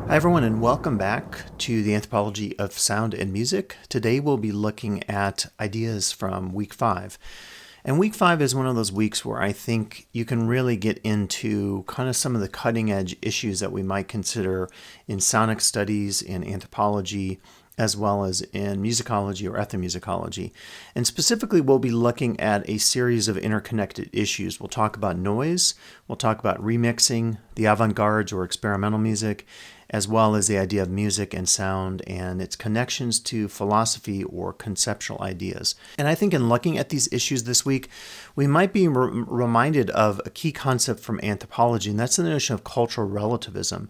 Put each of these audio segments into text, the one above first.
Hi, everyone, and welcome back to the Anthropology of Sound and Music. Today we'll be looking at ideas from week 5. And week 5 is one of those weeks where I think you can really get into kind of some of the cutting edge issues that we might consider in sonic studies, in anthropology, as well as in musicology or ethnomusicology. And specifically, we'll be looking at a series of interconnected issues. We'll talk about noise, we'll talk about remixing, the avant-garde or experimental music, as well as the idea of music and sound and its connections to philosophy or conceptual ideas. And I think in looking at these issues this week, we might be reminded of a key concept from anthropology, and that's the notion of cultural relativism.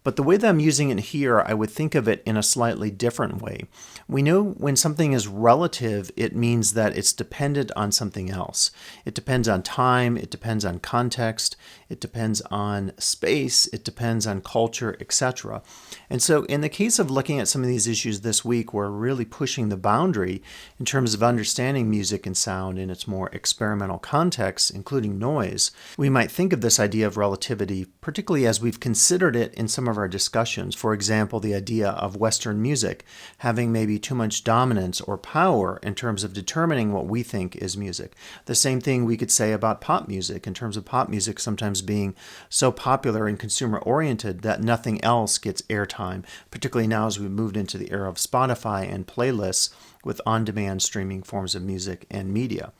But the way that I'm using it here, I would think of it in a slightly different way. We know when something is relative, it means that it's dependent on something else. It depends on time, it depends on context, it depends on space, it depends on culture, etc. And so in the case of looking at some of these issues this week, we're really pushing the boundary in terms of understanding music and sound in its more experimental context, including noise. We might think of this idea of relativity, particularly as we've considered it in some of our discussions. For example, the idea of Western music having maybe too much dominance or power in terms of determining what we think is music. The same thing we could say about pop music, in terms of pop music sometimes being so popular and consumer-oriented that nothing else gets airtime, particularly now as we've moved into the era of Spotify and playlists with on-demand streaming forms of music and media.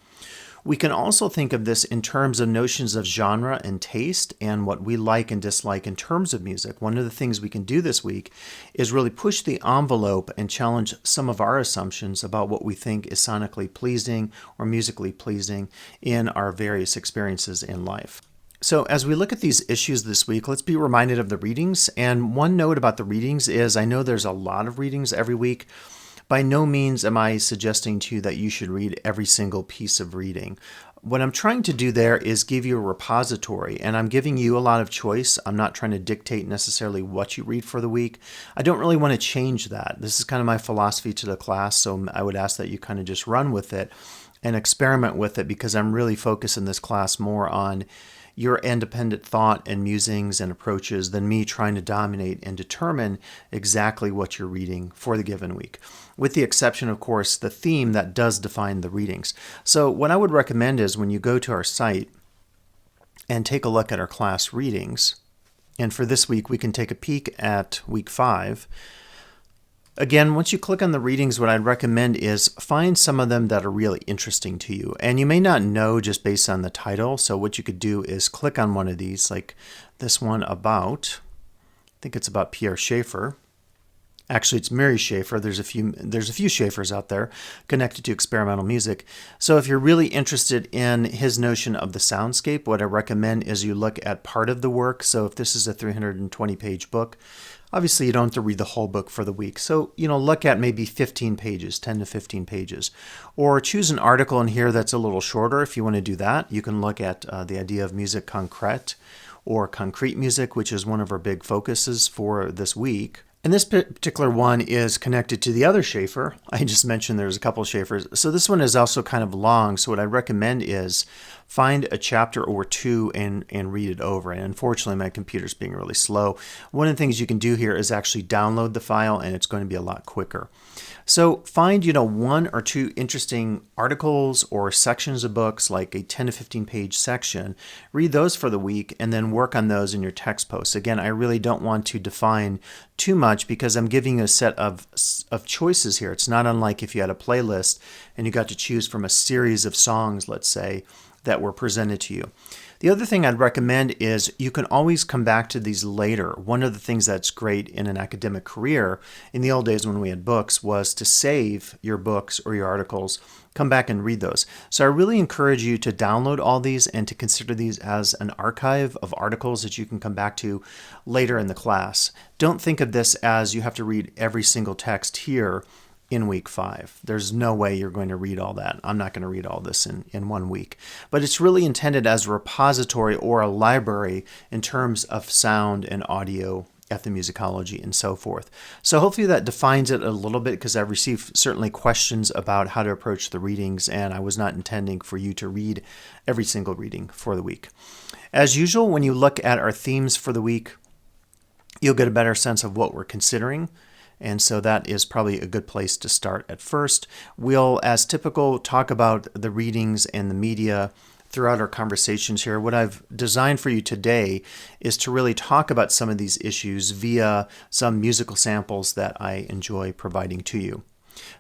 We can also think of this in terms of notions of genre and taste and what we like and dislike in terms of music. One of the things we can do this week is really push the envelope and challenge some of our assumptions about what we think is sonically pleasing or musically pleasing in our various experiences in life. So as we look at these issues this week, let's be reminded of the readings. And one note about the readings is I know there's a lot of readings every week. By no means am I suggesting to you that you should read every single piece of reading. What I'm trying to do there is give you a repository, and I'm giving you a lot of choice. I'm not trying to dictate necessarily what you read for the week. I don't really want to change that. This is kind of my philosophy to the class, so I would ask that you kind of just run with it and experiment with it, because I'm really focused in this class more on your independent thought and musings and approaches than me trying to dominate and determine exactly what you're reading for the given week. With the exception, of course, the theme that does define the readings. So what I would recommend is when you go to our site and take a look at our class readings, and for this week we can take a peek at week 5. Again, once you click on the readings, what I'd recommend is find some of them that are really interesting to you. And you may not know just based on the title. So what you could do is click on one of these, like this one about, I think it's about Pierre Schaeffer. Actually, it's Mary Schaeffer. There's a few Schaeffers out there connected to experimental music. So if you're really interested in his notion of the soundscape, what I recommend is you look at part of the work. So if this is a 320-page book, obviously you don't have to read the whole book for the week. So, look at maybe 15 pages, 10 to 15 pages. Or choose an article in here that's a little shorter if you want to do that. You can look at the idea of musique concrète or concrete music, which is one of our big focuses for this week. And this particular one is connected to the other Schaeffer. I just mentioned there's a couple of Schaeffers. So this one is also kind of long. So what I recommend is find a chapter or two and read it over. And unfortunately, my computer's being really slow. One of the things you can do here is actually download the file, and it's going to be a lot quicker. So find, one or two interesting articles or sections of books, like a 10 to 15 page section, read those for the week, and then work on those in your text posts. Again, I really don't want to define too much because I'm giving you a set of choices here. It's not unlike if you had a playlist and you got to choose from a series of songs, let's say, that were presented to you. The other thing I'd recommend is you can always come back to these later. One of the things that's great in an academic career, in the old days when we had books, was to save your books or your articles, come back and read those. So I really encourage you to download all these and to consider these as an archive of articles that you can come back to later in the class. Don't think of this as you have to read every single text here in week 5. There's no way you're going to read all that. I'm not going to read all this in 1 week. But it's really intended as a repository or a library in terms of sound and audio, ethnomusicology, and so forth. So hopefully that defines it a little bit, because I've received certainly questions about how to approach the readings, and I was not intending for you to read every single reading for the week. As usual, when you look at our themes for the week, you'll get a better sense of what we're considering. And so that is probably a good place to start at first. We'll, as typical, talk about the readings and the media throughout our conversations here. What I've designed for you today is to really talk about some of these issues via some musical samples that I enjoy providing to you.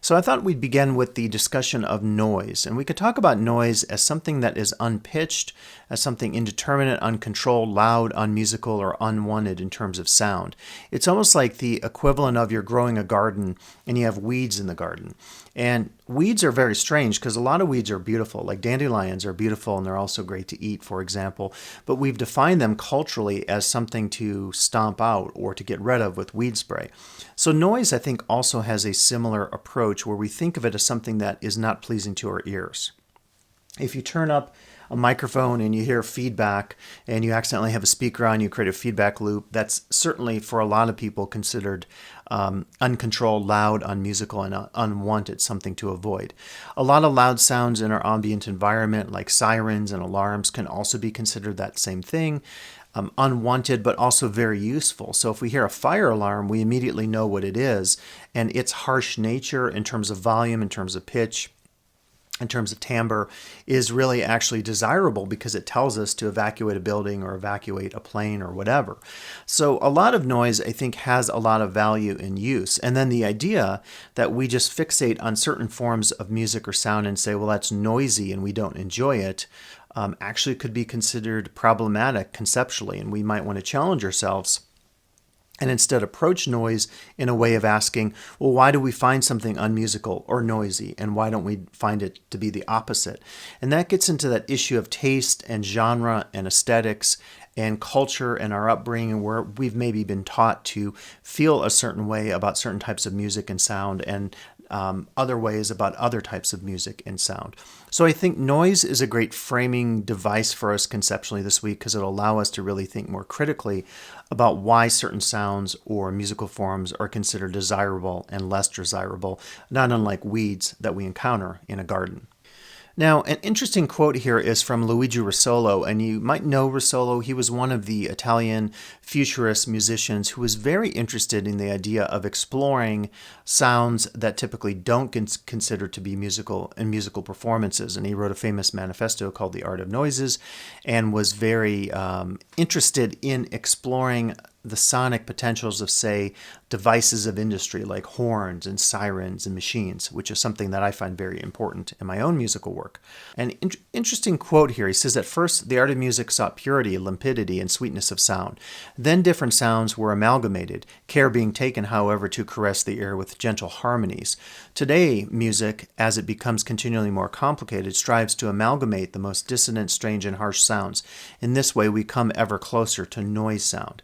So I thought we'd begin with the discussion of noise, and we could talk about noise as something that is unpitched, as something indeterminate, uncontrolled, loud, unmusical, or unwanted in terms of sound. It's almost like the equivalent of you're growing a garden and you have weeds in the garden. And weeds are very strange because a lot of weeds are beautiful, like dandelions are beautiful and they're also great to eat, for example. But we've defined them culturally as something to stomp out or to get rid of with weed spray. So noise, I think, also has a similar approach where we think of it as something that is not pleasing to our ears. If you turn up a microphone and you hear feedback and you accidentally have a speaker on, you create a feedback loop, that's certainly for a lot of people considered uncontrolled, loud, unmusical, and unwanted, something to avoid. A lot of loud sounds in our ambient environment, like sirens and alarms, can also be considered that same thing. Unwanted, but also very useful. So if we hear a fire alarm, we immediately know what it is, and its harsh nature in terms of volume, in terms of pitch, in terms of timbre, is really actually desirable because it tells us to evacuate a building or evacuate a plane or whatever. So a lot of noise, I think, has a lot of value in use. And then the idea that we just fixate on certain forms of music or sound and say, well, that's noisy and we don't enjoy it, actually could be considered problematic conceptually. And we might want to challenge ourselves and instead approach noise in a way of asking, well, why do we find something unmusical or noisy, and why don't we find it to be the opposite? And that gets into that issue of taste and genre and aesthetics and culture and our upbringing, where we've maybe been taught to feel a certain way about certain types of music and sound, and other ways about other types of music and sound. So I think noise is a great framing device for us conceptually this week because it'll allow us to really think more critically about why certain sounds or musical forms are considered desirable and less desirable, not unlike weeds that we encounter in a garden. Now, an interesting quote here is from Luigi Russolo, and you might know Russolo. He was one of the Italian futurist musicians who was very interested in the idea of exploring sounds that typically don't get considered to be musical in musical performances. And he wrote a famous manifesto called The Art of Noises and was very interested in exploring the sonic potentials of, say, devices of industry like horns and sirens and machines, which is something that I find very important in my own musical work. An interesting quote here, he says, at first, the art of music sought purity, limpidity, and sweetness of sound. Then different sounds were amalgamated, care being taken, however, to caress the ear with gentle harmonies. Today, music, as it becomes continually more complicated, strives to amalgamate the most dissonant, strange, and harsh sounds. In this way, we come ever closer to noise sound.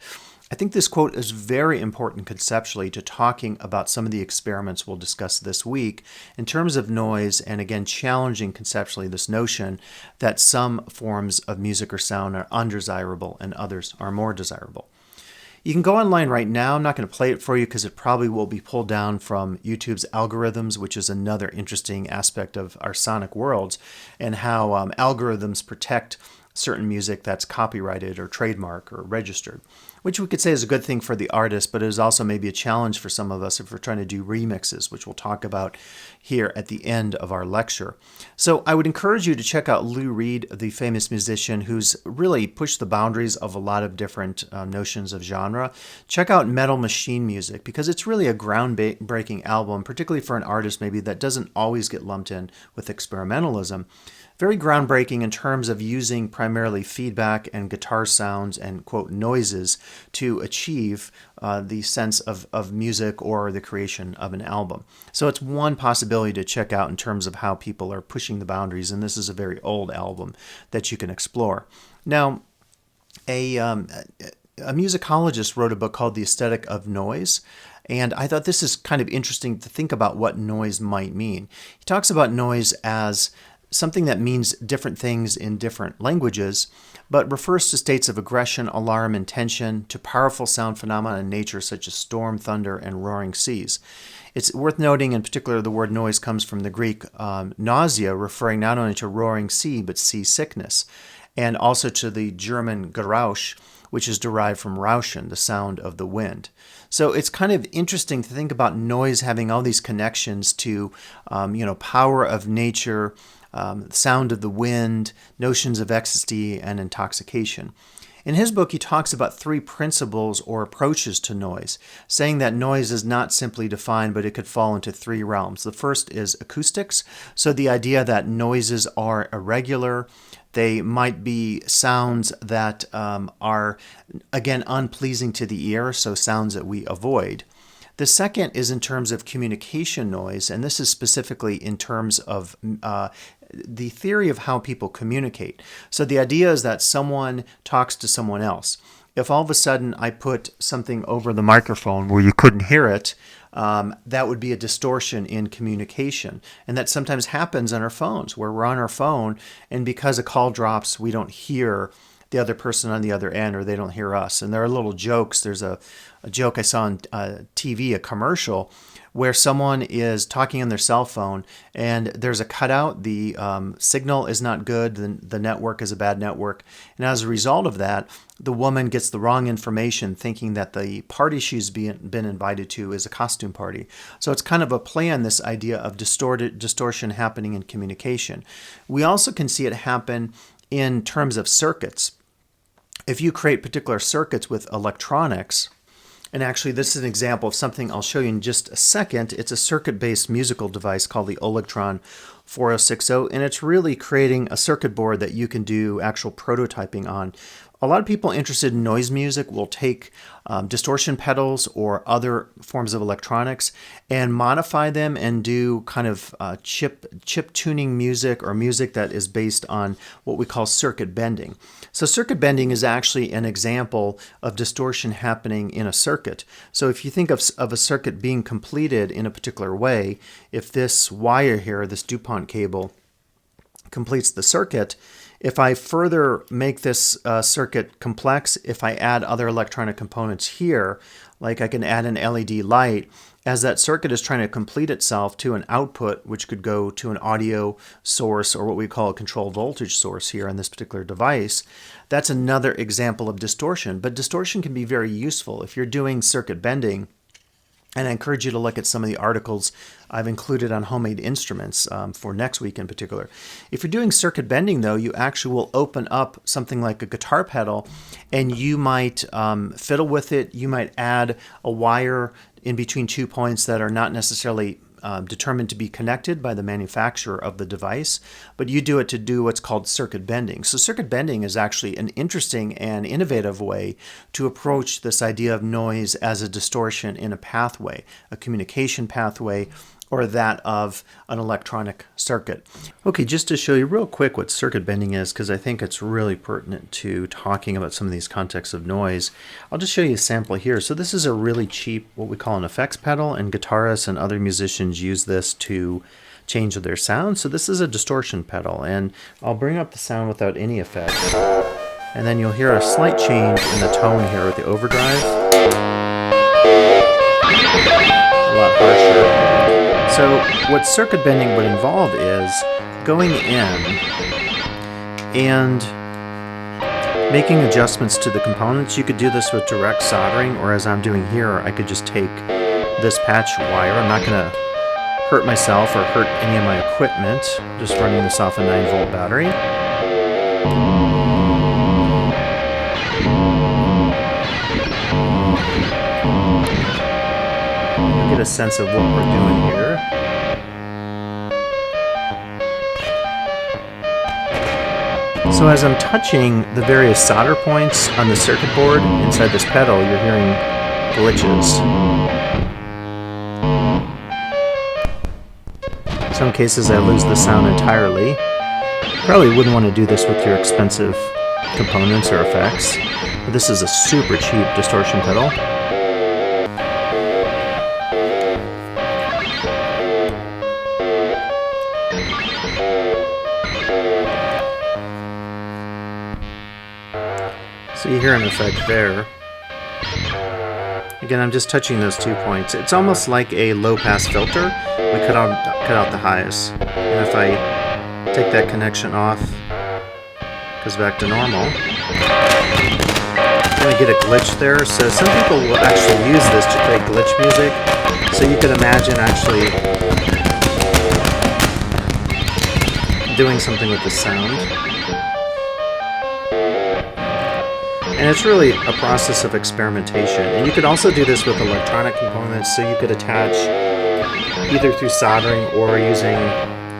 I think this quote is very important conceptually to talking about some of the experiments we'll discuss this week in terms of noise, and again challenging conceptually this notion that some forms of music or sound are undesirable and others are more desirable. You can go online right now. I'm not going to play it for you because it probably will be pulled down from YouTube's algorithms, which is another interesting aspect of our sonic worlds, and how algorithms protect certain music that's copyrighted or trademarked or registered, which we could say is a good thing for the artist, but it is also maybe a challenge for some of us if we're trying to do remixes, which we'll talk about here at the end of our lecture. So I would encourage you to check out Lou Reed, the famous musician who's really pushed the boundaries of a lot of different notions of genre. Check out Metal Machine Music because it's really a groundbreaking album, particularly for an artist maybe that doesn't always get lumped in with experimentalism. Very groundbreaking in terms of using primarily feedback and guitar sounds and, quote, noises to achieve the sense of music or the creation of an album. So it's one possibility to check out in terms of how people are pushing the boundaries, and this is a very old album that you can explore. Now, a musicologist wrote a book called The Aesthetic of Noise, and I thought this is kind of interesting to think about what noise might mean. He talks about noise as something that means different things in different languages, but refers to states of aggression, alarm, and tension, to powerful sound phenomena in nature such as storm, thunder, and roaring seas. It's worth noting in particular the word noise comes from the Greek nausea, referring not only to roaring sea, but seasickness, and also to the German Geräusch, which is derived from Rauschen, the sound of the wind. So it's kind of interesting to think about noise having all these connections to, power of nature, sound of the wind, notions of ecstasy and intoxication. In his book, he talks about 3 principles or approaches to noise, saying that noise is not simply defined, but it could fall into 3 realms. The first is acoustics, so the idea that noises are irregular. They might be sounds that are, again, unpleasing to the ear, so sounds that we avoid. The second is in terms of communication noise, and this is specifically in terms of the theory of how people communicate. So the idea is that someone talks to someone else. If all of a sudden I put something over the microphone where you couldn't hear it, that would be a distortion in communication. And that sometimes happens on our phones, where we're on our phone, and because a call drops, we don't hear the other person on the other end, or they don't hear us. And there are little jokes. There's a joke I saw on TV, a commercial, where someone is talking on their cell phone and there's a cutout. The signal is not good. The network is a bad network. And as a result of that, the woman gets the wrong information, thinking that the party she's been invited to is a costume party. So it's kind of a play on this idea of distortion happening in communication. We also can see it happen in terms of circuits. If you create particular circuits with electronics, and actually this is an example of something I'll show you in just a second. It's a circuit-based musical device called the Electron 4060, and it's really creating a circuit board that you can do actual prototyping on. A lot of people interested in noise music will take distortion pedals or other forms of electronics and modify them and do kind of chip tuning music, or music that is based on what we call circuit bending. So circuit bending is actually an example of distortion happening in a circuit. So if you think of a circuit being completed in a particular way, if this wire here, this DuPont cable, completes the circuit, if I further make this circuit complex, if I add other electronic components here, like I can add an LED light, as that circuit is trying to complete itself to an output, which could go to an audio source or what we call a control voltage source here on this particular device, that's another example of distortion. But distortion can be very useful if you're doing circuit bending. And I encourage you to look at some of the articles I've included on homemade instruments for next week in particular. If you're doing circuit bending, though, you actually will open up something like a guitar pedal, and you might fiddle with it. You might add a wire in between 2 points that are not necessarily determined to be connected by the manufacturer of the device, but you do it to do what's called circuit bending. So circuit bending is actually an interesting and innovative way to approach this idea of noise as a distortion in a pathway, a communication pathway, or that of an electronic circuit. Okay, just to show you real quick what circuit bending is, because I think it's really pertinent to talking about some of these contexts of noise, I'll just show you a sample here. So this is a really cheap, what we call an effects pedal, and guitarists and other musicians use this to change their sound. So this is a distortion pedal, and I'll bring up the sound without any effects. And then you'll hear a slight change in the tone here with the overdrive. A lot harsher. So what circuit bending would involve is going in and making adjustments to the components. You could do this with direct soldering, or as I'm doing here, I could just take this patch wire. I'm not going to hurt myself or hurt any of my equipment, just running this off a 9-volt battery. Get a sense of what we're doing here. So as I'm touching the various solder points on the circuit board inside this pedal, you're hearing glitches. In some cases I lose the sound entirely. Probably wouldn't want to do this with your expensive components or effects, but this is a super cheap distortion pedal. So you hear an effect there. Again, I'm just touching those 2 points. It's almost like a low-pass filter. We cut out the highs. And if I take that connection off, it goes back to normal. going to get a glitch there. So some people will actually use this to create glitch music. So you could imagine actually doing something with the sound. And it's really a process of experimentation. And you could also do this with electronic components. So you could attach, either through soldering or using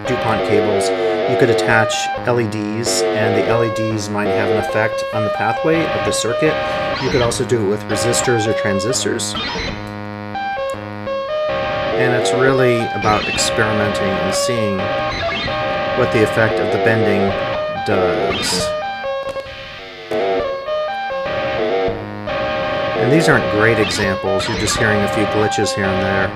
DuPont cables, you could attach LEDs, and the LEDs might have an effect on the pathway of the circuit. You could also do it with resistors or transistors. And it's really about experimenting and seeing what the effect of the bending does. And these aren't great examples, you're just hearing a few glitches here and there.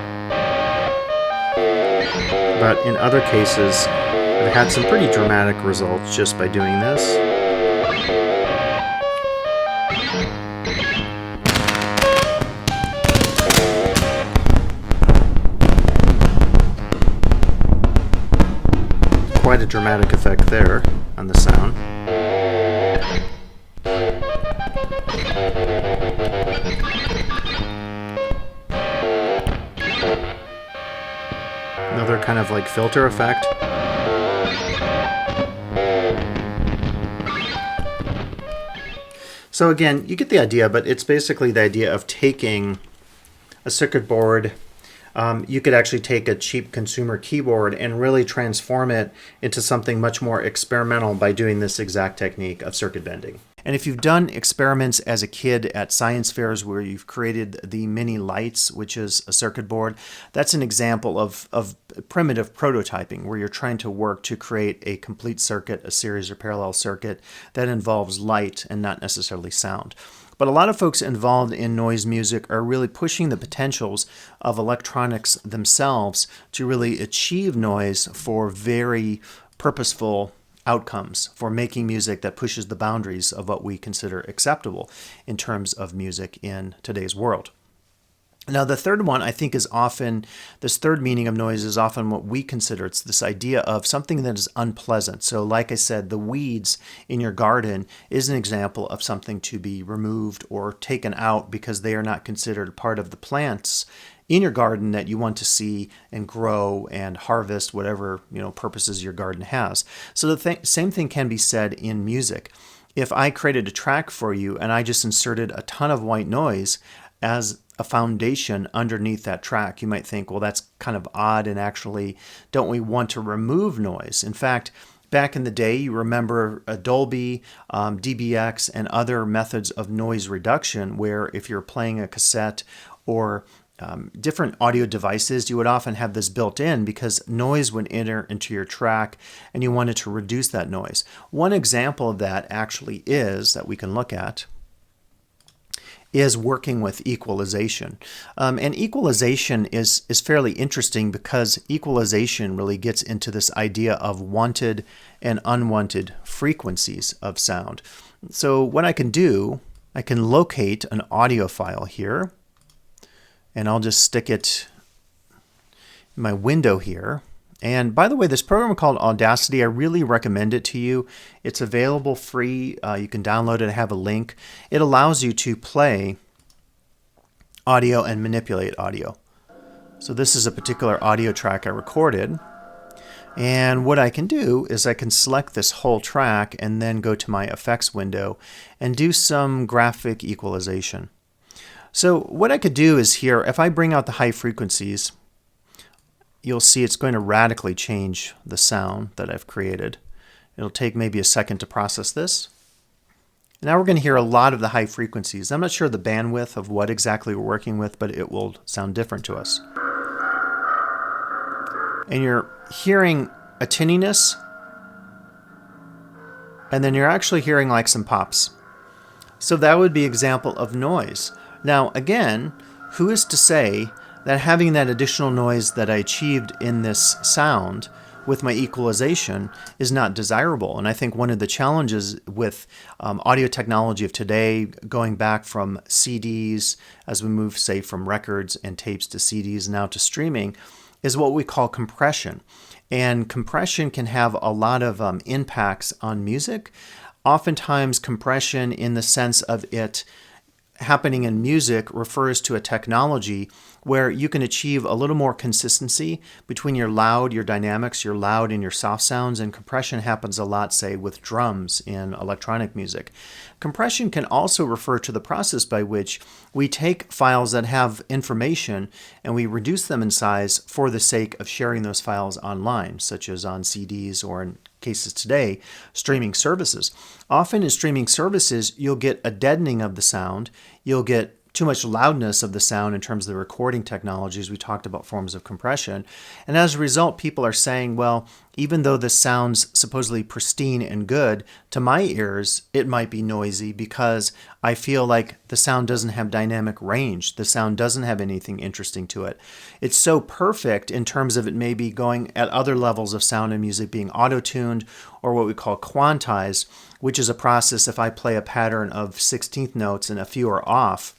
But in other cases, I've had some pretty dramatic results just by doing this. Quite a dramatic effect there on the sound. Another kind of like filter effect. So again, you get the idea, but it's basically the idea of taking a circuit board. You could actually take a cheap consumer keyboard and really transform it into something much more experimental by doing this exact technique of circuit bending. And if you've done experiments as a kid at science fairs where you've created the mini lights, which is a circuit board, that's an example of primitive prototyping where you're trying to work to create a complete circuit, a series or parallel circuit that involves light and not necessarily sound. But a lot of folks involved in noise music are really pushing the potentials of electronics themselves to really achieve noise for very purposeful outcomes, for making music that pushes the boundaries of what we consider acceptable in terms of music in today's world. Now, the third one, I think, is often, this third meaning of noise is often what we consider. It's this idea of something that is unpleasant. So like I said, the weeds in your garden is an example of something to be removed or taken out because they are not considered part of the plants in your garden that you want to see and grow and harvest whatever purposes your garden has. So the same thing can be said in music. If I created a track for you and I just inserted a ton of white noise as a foundation underneath that track, you might think, well, that's kind of odd, and actually, don't we want to remove noise? In fact, back in the day, you remember Dolby, DBX, and other methods of noise reduction, where if you're playing a cassette or different audio devices, you would often have this built in because noise would enter into your track and you wanted to reduce that noise. One example of that actually is, that we can look at, is working with equalization. And equalization is fairly interesting because equalization really gets into this idea of wanted and unwanted frequencies of sound. So what I can do, I can locate an audio file here, and I'll just stick it in my window here. And by the way, this program called Audacity, I really recommend it to you. It's available free. You can download it. I have a link. It allows you to play audio and manipulate audio. So this is a particular audio track I recorded. And what I can do is I can select this whole track and then go to my effects window and do some graphic equalization. So what I could do is here, if I bring out the high frequencies, you'll see it's going to radically change the sound that I've created. It'll take maybe a second to process this. Now we're going to hear a lot of the high frequencies. I'm not sure the bandwidth of what exactly we're working with, but it will sound different to us. And you're hearing a tinniness, and then you're actually hearing like some pops. So that would be an example of noise. Now again, who is to say that having that additional noise that I achieved in this sound with my equalization is not desirable? And I think one of the challenges with audio technology of today, going back from CDs, as we move, say, from records and tapes to CDs, now to streaming, is what we call compression. And compression can have a lot of impacts on music. Oftentimes compression in the sense of it happening in music refers to a technology where you can achieve a little more consistency between your loud, your dynamics, your loud and your soft sounds, and compression happens a lot, say, with drums in electronic music. Compression can also refer to the process by which we take files that have information and we reduce them in size for the sake of sharing those files online, such as on CDs or in cases today, streaming services. Often in streaming services, you'll get a deadening of the sound. You'll get too much loudness of the sound in terms of the recording technologies. We talked about forms of compression. And as a result, people are saying, well, even though this sounds supposedly pristine and good, to my ears, it might be noisy because I feel like the sound doesn't have dynamic range. The sound doesn't have anything interesting to it. It's so perfect in terms of it maybe going at other levels of sound and music being auto-tuned or what we call quantized, which is a process if I play a pattern of 16th notes and a few are off.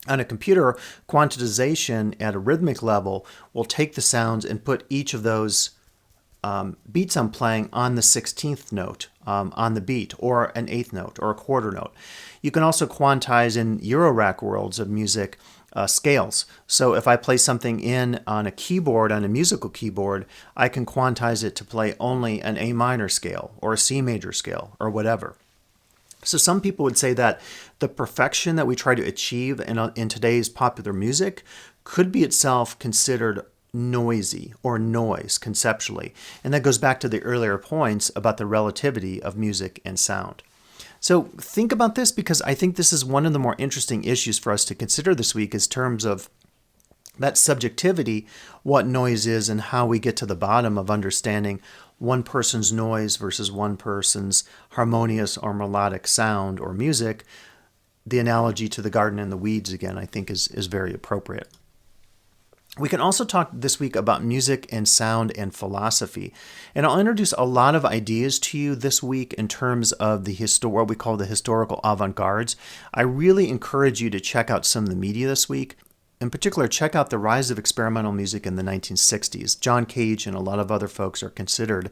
On a computer, quantization at a rhythmic level will take the sounds and put each of those beats I'm playing on the 16th note on the beat, or an 8th note, or a quarter note. You can also quantize in Eurorack worlds of music scales. So if I play something in on a keyboard, on a musical keyboard, I can quantize it to play only an A minor scale, or a C major scale, or whatever. So some people would say that the perfection that we try to achieve in today's popular music could be itself considered noisy or noise conceptually. And that goes back to the earlier points about the relativity of music and sound. So think about this, because I think this is one of the more interesting issues for us to consider this week in terms of that subjectivity, what noise is, and how we get to the bottom of understanding one person's noise versus one person's harmonious or melodic sound or music. The analogy to the garden and the weeds, again, I think is very appropriate. We can also talk this week about music and sound and philosophy. And I'll introduce a lot of ideas to you this week in terms of what we call the historical avant-gardes. I really encourage you to check out some of the media this week. In particular, check out the rise of experimental music in the 1960s. John Cage and a lot of other folks are considered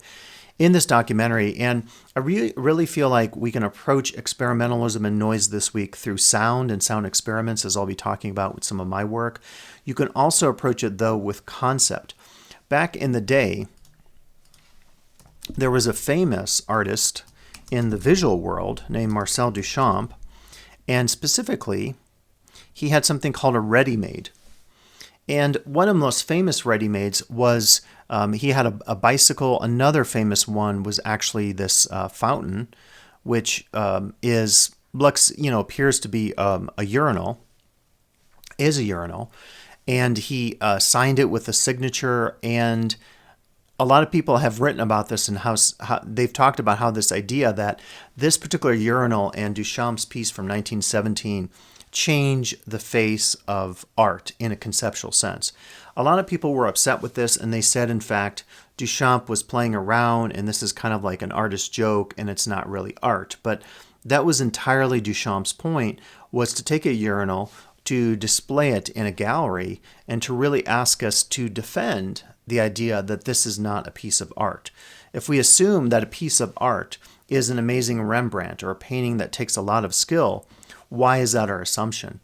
in this documentary, and I really feel like we can approach experimentalism and noise this week through sound and sound experiments, as I'll be talking about with some of my work. You can also approach it, though, with concept. Back in the day, there was a famous artist in the visual world named Marcel Duchamp, and specifically, he had something called a ready-made. And one of the most famous ready-mades was he had a bicycle. Another famous one was actually this fountain, which appears to be a urinal, and he signed it with a signature. And a lot of people have written about this and how they've talked about how this idea that this particular urinal and Duchamp's piece from 1917 change the face of art in a conceptual sense. A lot of people were upset with this, and they said, in fact, Duchamp was playing around, and this is kind of like an artist joke, and it's not really art. But that was entirely Duchamp's point, was to take a urinal, to display it in a gallery, and to really ask us to defend the idea that this is not a piece of art. If we assume that a piece of art is an amazing Rembrandt or a painting that takes a lot of skill, why is that our assumption?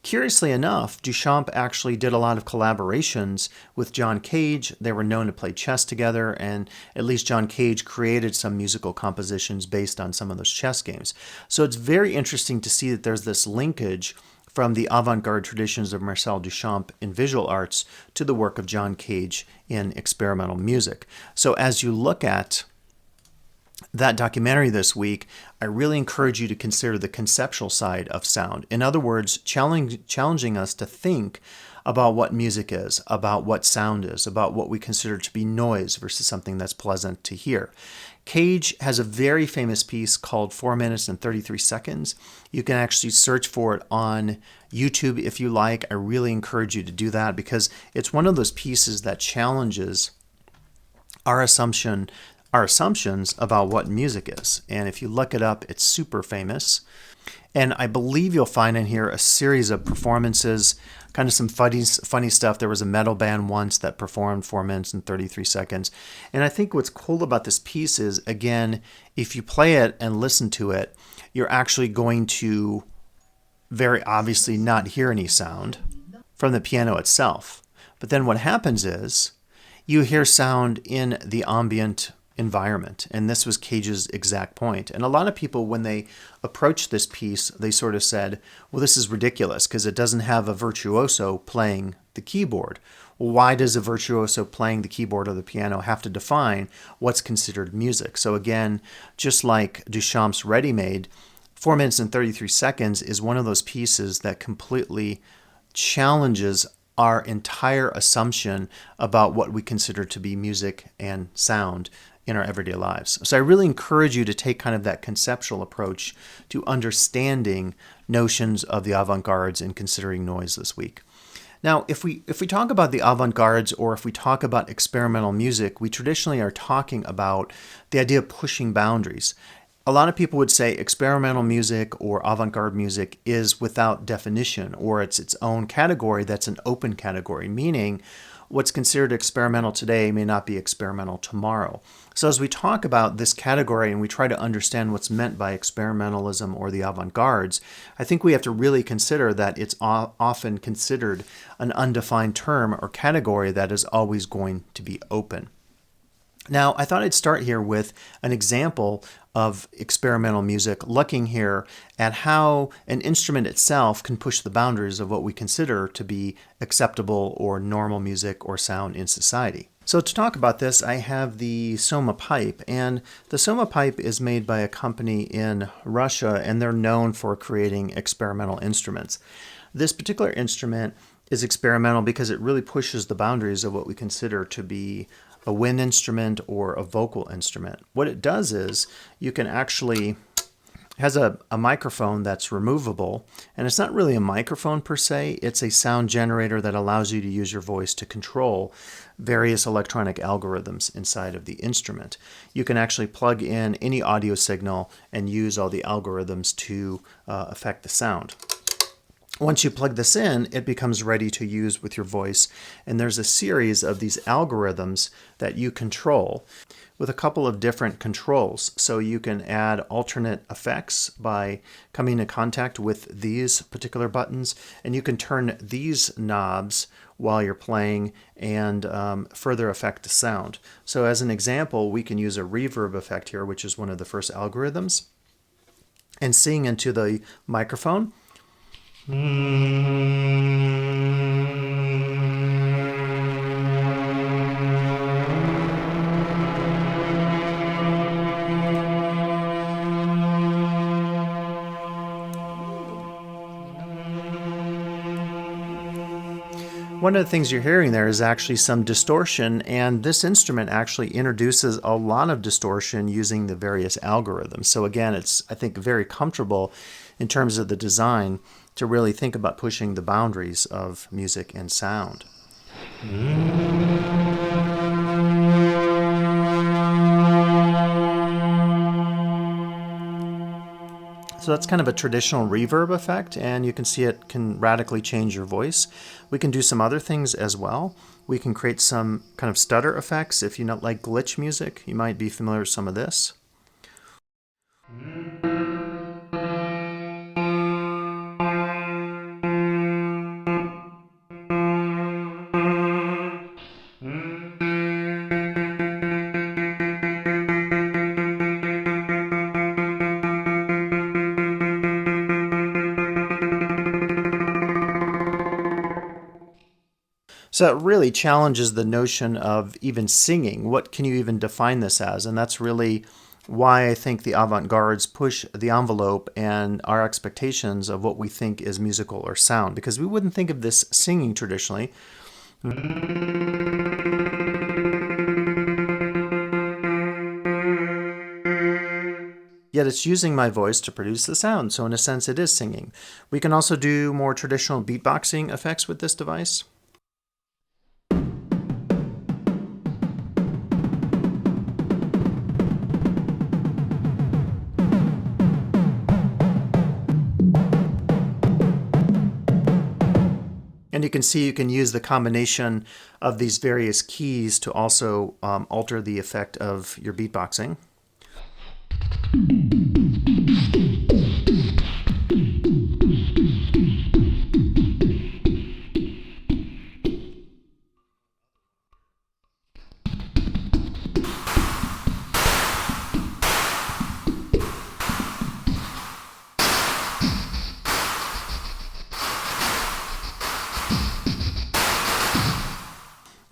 Curiously enough, Duchamp actually did a lot of collaborations with John Cage. They were known to play chess together, and at least John Cage created some musical compositions based on some of those chess games. So it's very interesting to see that there's this linkage from the avant-garde traditions of Marcel Duchamp in visual arts to the work of John Cage in experimental music. So as you look at that documentary this week, I really encourage you to consider the conceptual side of sound. In other words, challenging us to think about what music is, about what sound is, about what we consider to be noise versus something that's pleasant to hear. Cage has a very famous piece called 4 minutes and 33 seconds. You can actually search for it on YouTube if you like. I really encourage you to do that because it's one of those pieces that challenges our assumptions about what music is. And if you look it up, it's super famous. And I believe you'll find in here a series of performances, kind of some funny stuff. There was a metal band once that performed 4 minutes and 33 seconds. And I think what's cool about this piece is, again, if you play it and listen to it, you're actually going to very obviously not hear any sound from the piano itself. But then what happens is you hear sound in the ambient environment. And this was Cage's exact point. And a lot of people, when they approached this piece, they sort of said, well, this is ridiculous because it doesn't have a virtuoso playing the keyboard. Well, why does a virtuoso playing the keyboard or the piano have to define what's considered music? So again, just like Duchamp's Ready-Made, 4 minutes and 33 seconds is one of those pieces that completely challenges our entire assumption about what we consider to be music and sound in our everyday lives. So I really encourage you to take kind of that conceptual approach to understanding notions of the avant-gardes and considering noise this week. Now, if we talk about the avant-gardes or if we talk about experimental music, we traditionally are talking about the idea of pushing boundaries. A lot of people would say experimental music or avant-garde music is without definition, or it's its own category that's an open category, meaning what's considered experimental today may not be experimental tomorrow. So as we talk about this category and we try to understand what's meant by experimentalism or the avant-gardes, I think we have to really consider that it's often considered an undefined term or category that is always going to be open. Now, I thought I'd start here with an example of experimental music, looking here at how an instrument itself can push the boundaries of what we consider to be acceptable or normal music or sound in society. So to talk about this, I have the SOMA pipe, and the SOMA pipe is made by a company in Russia, and they're known for creating experimental instruments. This particular instrument is experimental because it really pushes the boundaries of what we consider to be a wind instrument or a vocal instrument. What it does is you can actually, has a microphone that's removable, and it's not really a microphone per se, it's a sound generator that allows you to use your voice to control various electronic algorithms inside of the instrument. You can actually plug in any audio signal and use all the algorithms to affect the sound. Once you plug this in, it becomes ready to use with your voice, and there's a series of these algorithms that you control with a couple of different controls. So you can add alternate effects by coming in contact with these particular buttons, and you can turn these knobs while you're playing and further affect the sound. So as an example, we can use a reverb effect here, which is one of the first algorithms, and sing into the microphone. One of the things you're hearing there is actually some distortion, and this instrument actually introduces a lot of distortion using the various algorithms. So again, it's, I think, very comfortable in terms of the design to really think about pushing the boundaries of music and sound. So that's kind of a traditional reverb effect, and you can see it can radically change your voice. We can do some other things as well. We can create some kind of stutter effects. If you don't like glitch music, you might be familiar with some of this. So it really challenges the notion of even singing. What can you even define this as? And that's really why I think the avant-gardes push the envelope and our expectations of what we think is musical or sound, because we wouldn't think of this singing traditionally. Yet it's using my voice to produce the sound, so in a sense it is singing. We can also do more traditional beatboxing effects with this device. And you can see you can use the combination of these various keys to also alter the effect of your beatboxing.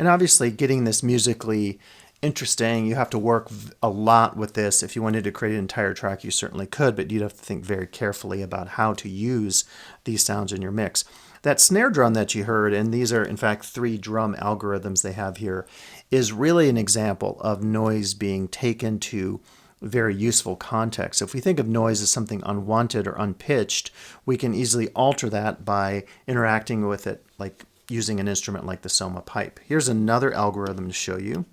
And obviously getting this musically interesting, you have to work a lot with this. If you wanted to create an entire track, you certainly could, but you'd have to think very carefully about how to use these sounds in your mix. That snare drum that you heard, and these are in fact 3 drum algorithms they have here, is really an example of noise being taken to very useful context. So if we think of noise as something unwanted or unpitched, we can easily alter that by interacting with it, like using an instrument like the SOMA pipe. Here's another algorithm to show you.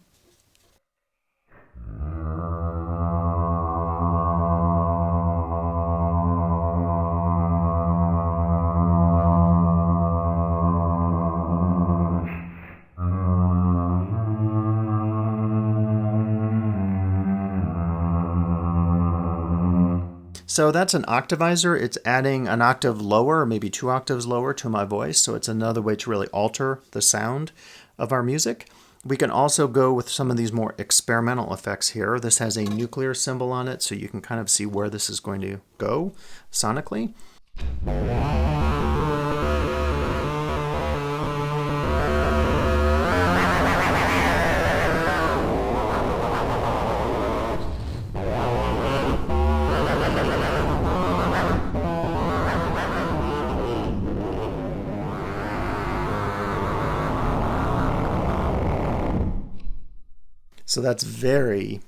So that's an octavizer. It's adding an octave lower, or maybe 2 octaves lower to my voice. So it's another way to really alter the sound of our music. We can also go with some of these more experimental effects here. This has a nuclear symbol on it, so you can kind of see where this is going to go sonically. So that's very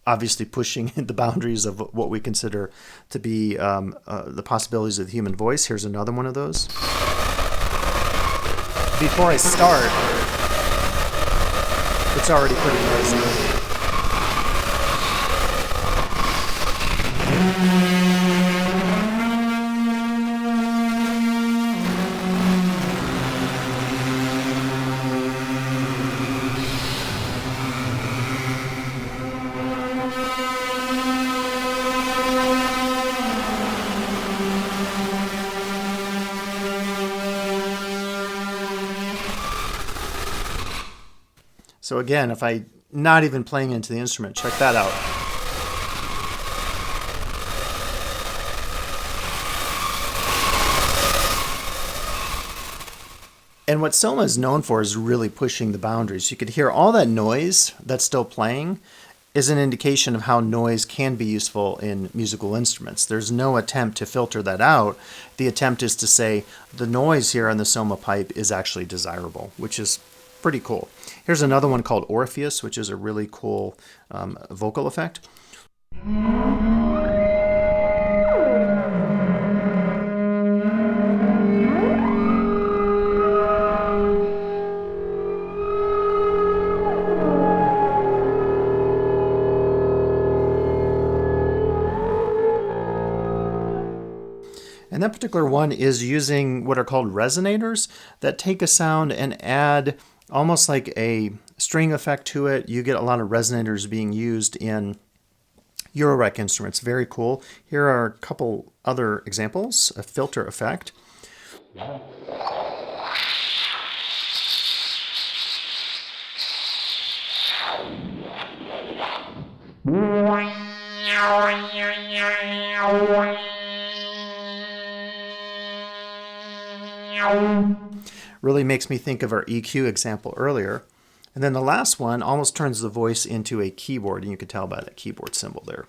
obviously pushing the boundaries of what we consider to be the possibilities of the human voice. Here's another one of those. Before I start, it's already pretty noisy. So again, if I'm not even playing into the instrument, check that out. And what SOMA is known for is really pushing the boundaries. You could hear all that noise that's still playing is an indication of how noise can be useful in musical instruments. There's no attempt to filter that out. The attempt is to say the noise here on the SOMA pipe is actually desirable, which is pretty cool. Here's another one called Orpheus, which is a really cool vocal effect. And that particular one is using what are called resonators that take a sound and add almost like a string effect to it. You get a lot of resonators being used in Eurorack instruments. Very cool. Here are a couple other examples. A filter effect. Really makes me think of our EQ example earlier. And then the last one almost turns the voice into a keyboard, and you can tell by that keyboard symbol there.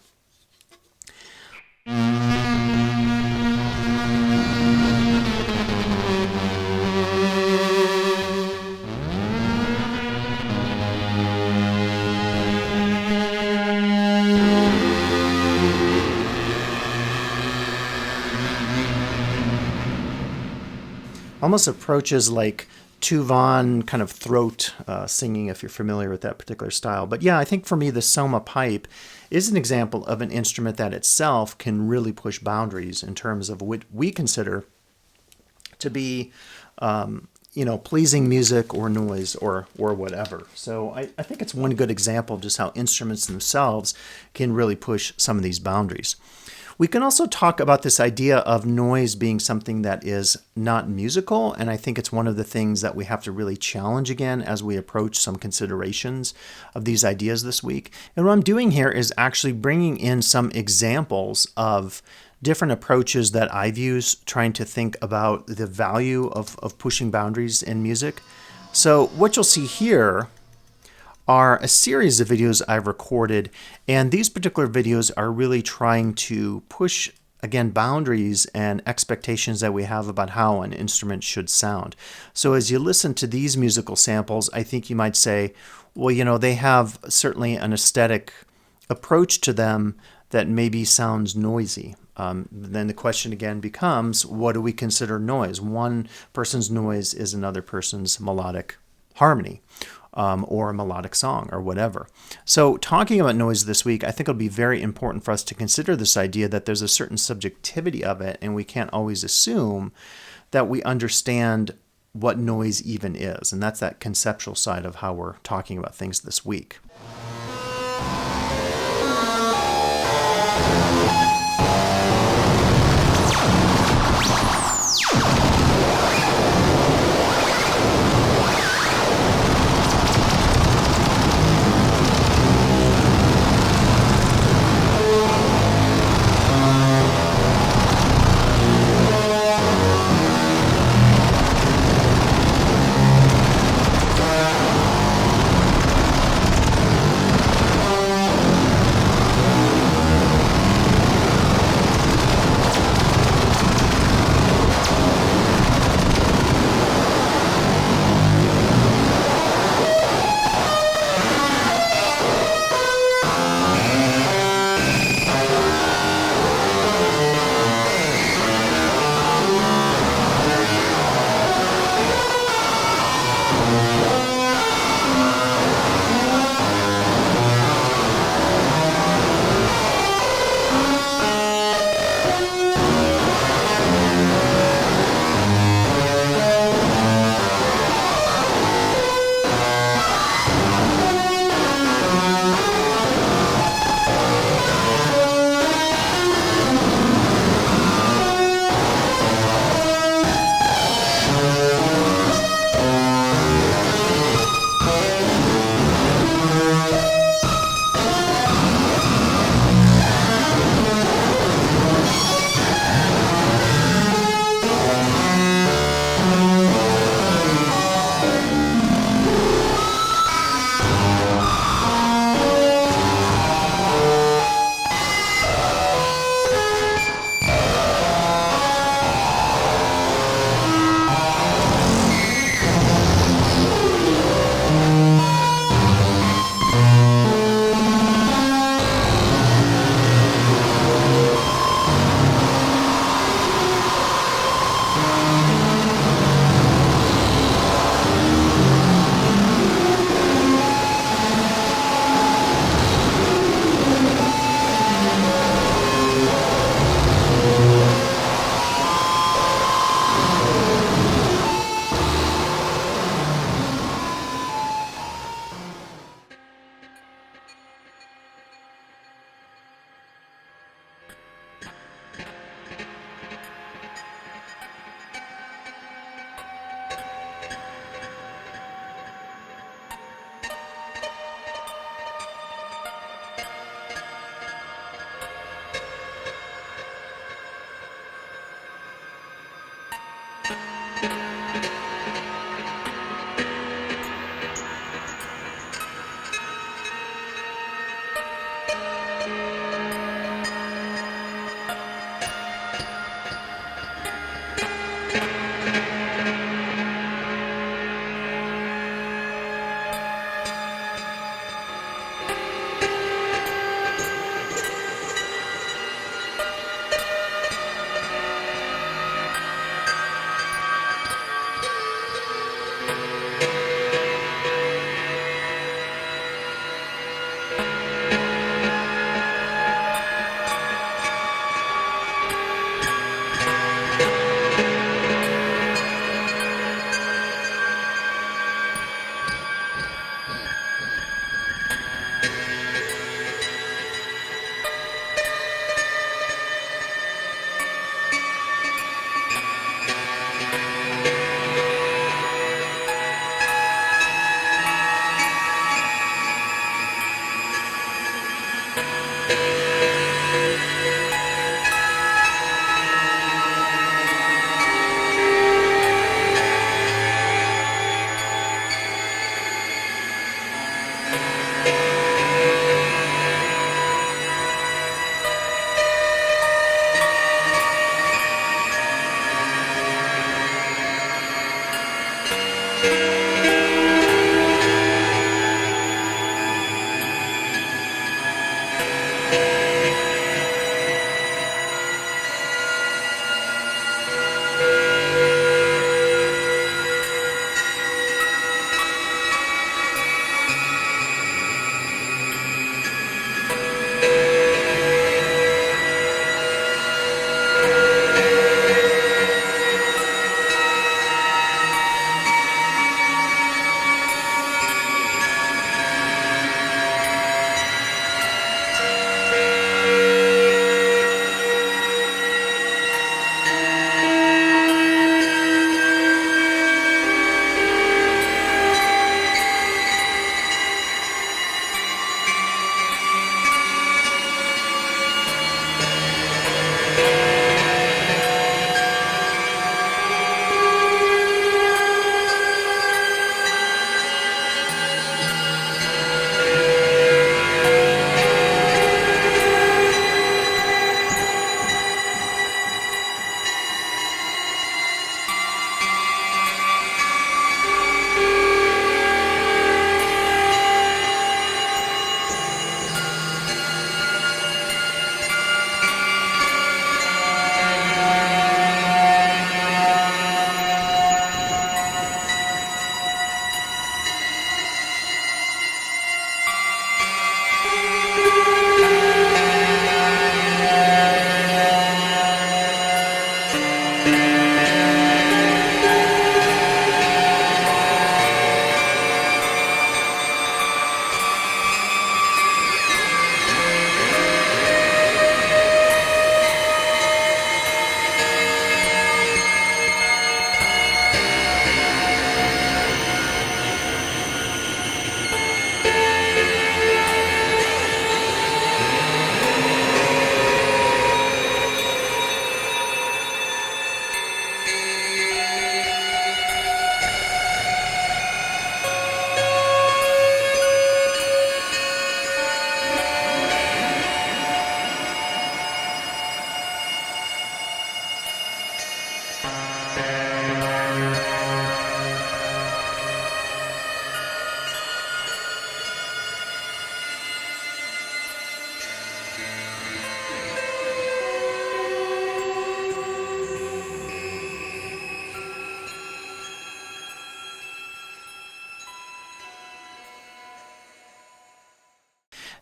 Almost approaches like Tuvan kind of throat singing, if you're familiar with that particular style. But yeah, I think for me the SOMA pipe is an example of an instrument that itself can really push boundaries in terms of what we consider to be pleasing music or noise or whatever. So I think it's one good example of just how instruments themselves can really push some of these boundaries. We can also talk about this idea of noise being something that is not musical, and I think it's one of the things that we have to really challenge again as we approach some considerations of these ideas this week. And what I'm doing here is actually bringing in some examples of different approaches that I've used trying to think about the value of pushing boundaries in music. So what you'll see here are a series of videos I've recorded, and these particular videos are really trying to push, again, boundaries and expectations that we have about how an instrument should sound. So as you listen to these musical samples, I think you might say, well, you know, they have certainly an aesthetic approach to them that maybe sounds noisy. Then the question again becomes, what do we consider noise? One person's noise is another person's melodic harmony. Or a melodic song or whatever. So talking about noise this week, I think it'll be very important for us to consider this idea that there's a certain subjectivity of it, and we can't always assume that we understand what noise even is. And that's that conceptual side of how we're talking about things this week.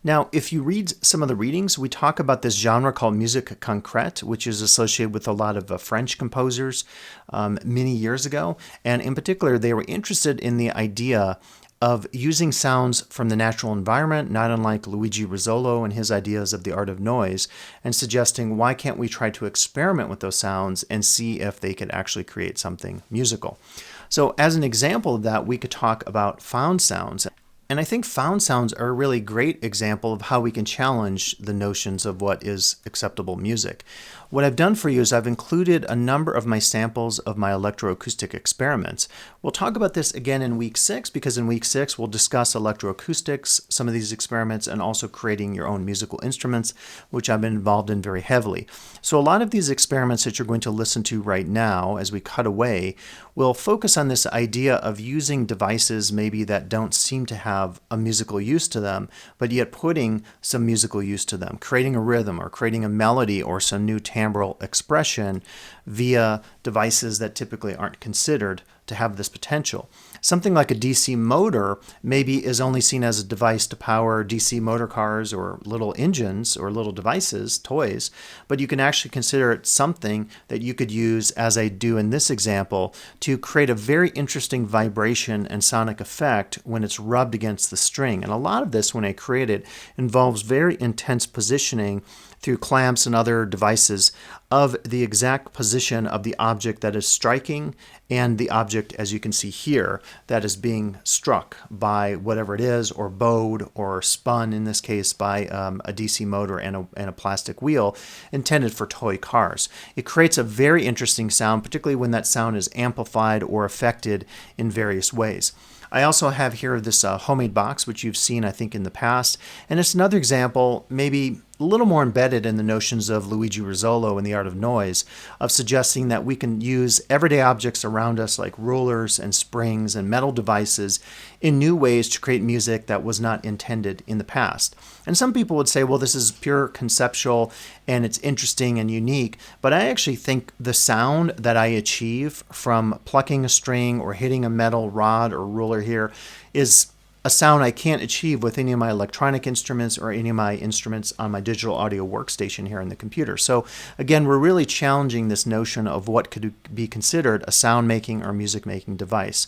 Now, if you read some of the readings, we talk about this genre called musique concrète, which is associated with a lot of French composers many years ago. And in particular, they were interested in the idea of using sounds from the natural environment, not unlike Luigi Rizzolo and his ideas of the art of noise, and suggesting why can't we try to experiment with those sounds and see if they could actually create something musical. So as an example of that, we could talk about found sounds. And I think found sounds are a really great example of how we can challenge the notions of what is acceptable music. What I've done for you is I've included a number of my samples of my electroacoustic experiments. We'll talk about this again in week 6, because in week 6 we'll discuss electroacoustics, some of these experiments, and also creating your own musical instruments, which I've been involved in very heavily. So a lot of these experiments that you're going to listen to right now as we cut away will focus on this idea of using devices maybe that don't seem to have a musical use to them, but yet putting some musical use to them, creating a rhythm or creating a melody or some new timbral expression via devices that typically aren't considered to have this potential. Something like a DC motor maybe is only seen as a device to power DC motor cars or little engines or little devices, toys, but you can actually consider it something that you could use, as I do in this example, to create a very interesting vibration and sonic effect when it's rubbed against the string. And a lot of this, when I create it, involves very intense positioning through clamps and other devices of the exact position of the object that is striking and the object, as you can see here, that is being struck by whatever it is, or bowed or spun, in this case, by a DC motor and a plastic wheel intended for toy cars. It creates a very interesting sound, particularly when that sound is amplified or affected in various ways. I also have here this homemade box, which you've seen, I think, in the past, and it's another example, maybe a little more embedded in the notions of Luigi Rizzolo in The Art of Noise, of suggesting that we can use everyday objects around us like rulers and springs and metal devices in new ways to create music that was not intended in the past. And some people would say, well, this is pure conceptual and it's interesting and unique, but I actually think the sound that I achieve from plucking a string or hitting a metal rod or ruler here is a sound I can't achieve with any of my electronic instruments or any of my instruments on my digital audio workstation here in the computer. So again, we're really challenging this notion of what could be considered a sound making or music making device.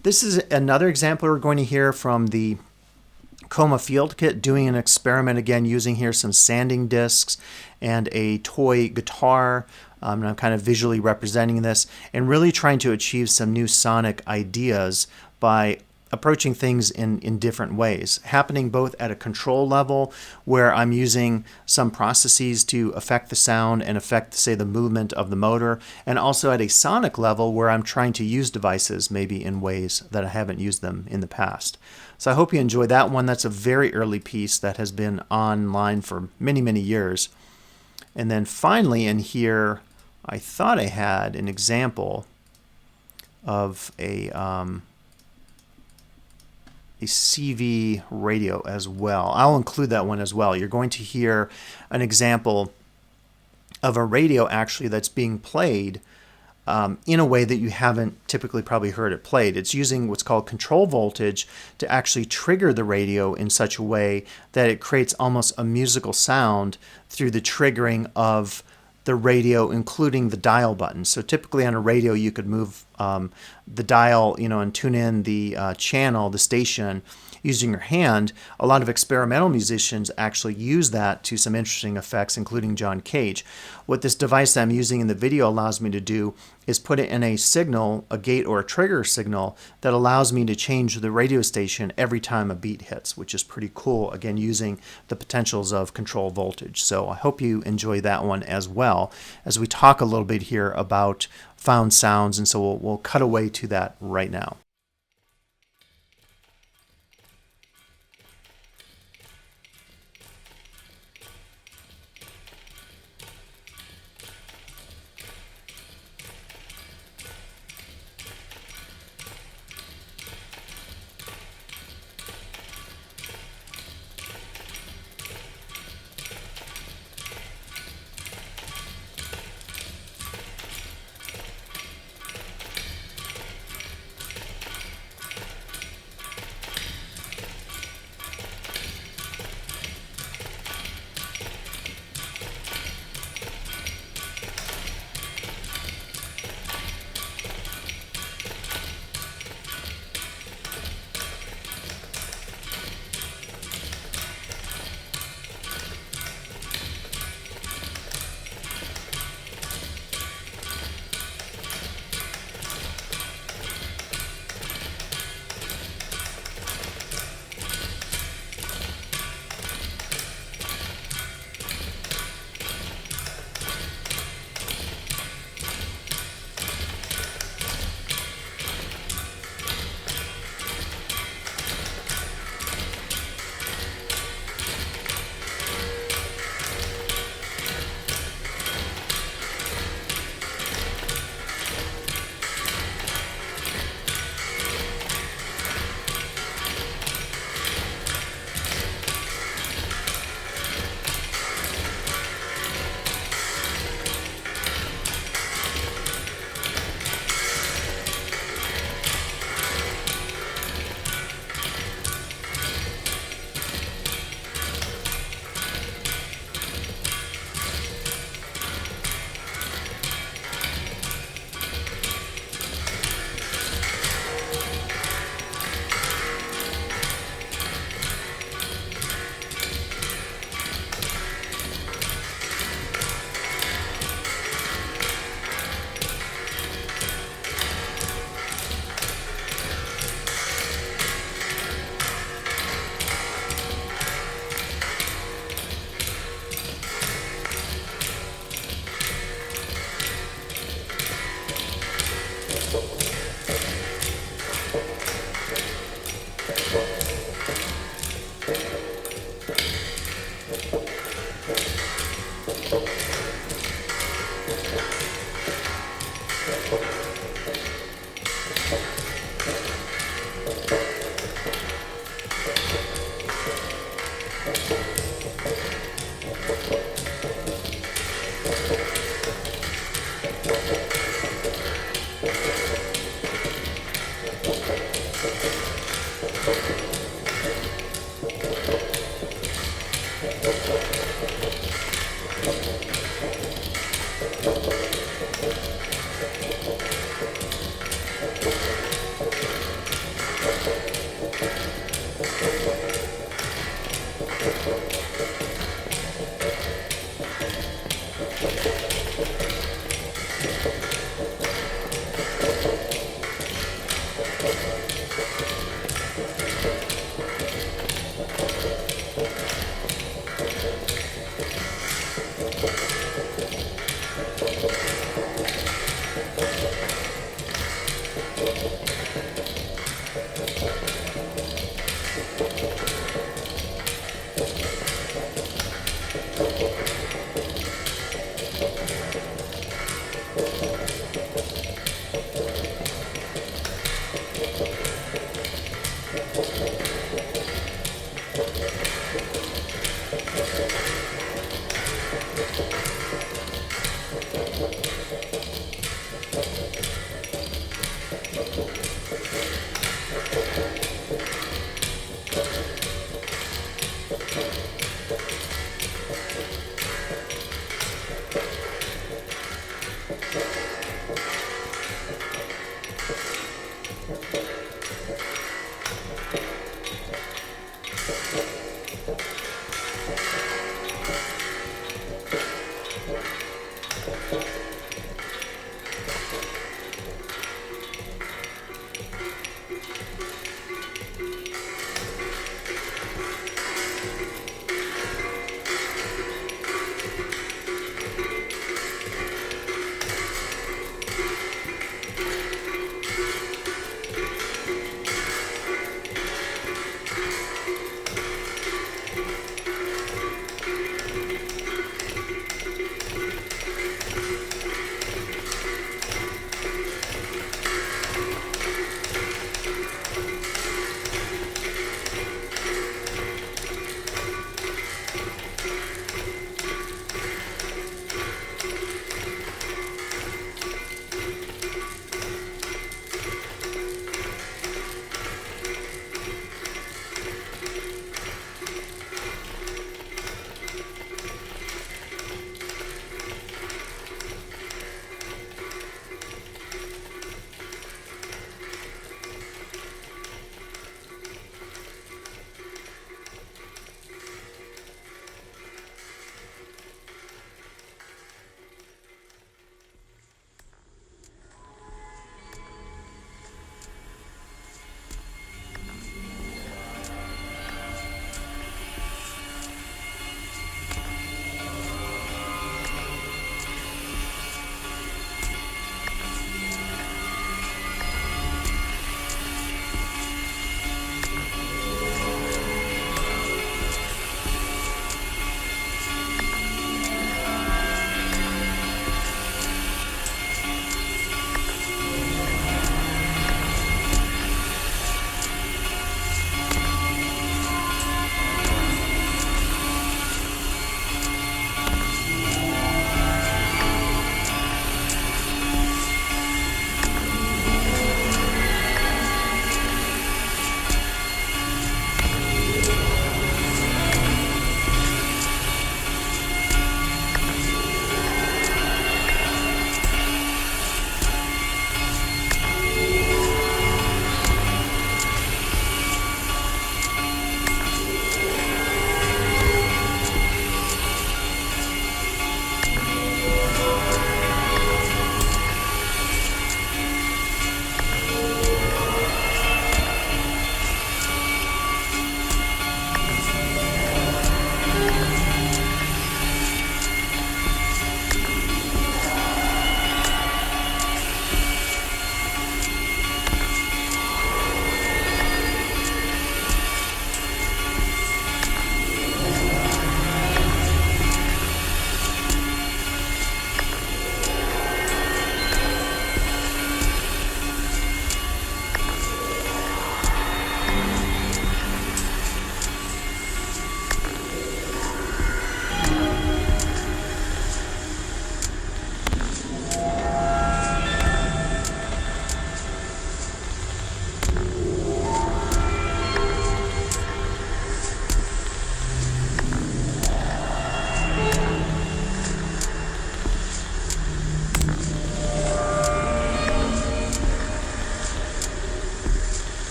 This is another example we're going to hear from the Coma Field Kit, doing an experiment again using here some sanding discs and a toy guitar. And I'm kind of visually representing this and really trying to achieve some new sonic ideas by approaching things in different ways, happening both at a control level where I'm using some processes to affect the sound and affect, say, the movement of the motor, and also at a sonic level where I'm trying to use devices maybe in ways that I haven't used them in the past. So I hope you enjoy that one. That's a very early piece that has been online for many, many years. And then finally in here, I thought I had an example of a CV radio as well. I'll include that one as well. You're going to hear an example of a radio actually that's being played in a way that you haven't typically probably heard it played. It's using what's called control voltage to actually trigger the radio in such a way that it creates almost a musical sound through the triggering of the radio, including the dial button. So typically on a radio, you could move the dial, and tune in the channel, the station, using your hand. A lot of experimental musicians actually use that to some interesting effects, including John Cage. What this device that I'm using in the video allows me to do is put it in a signal, a gate or a trigger signal, that allows me to change the radio station every time a beat hits, which is pretty cool, again, using the potentials of control voltage. So I hope you enjoy that one as well, as we talk a little bit here about found sounds, and so we'll cut away to that right now.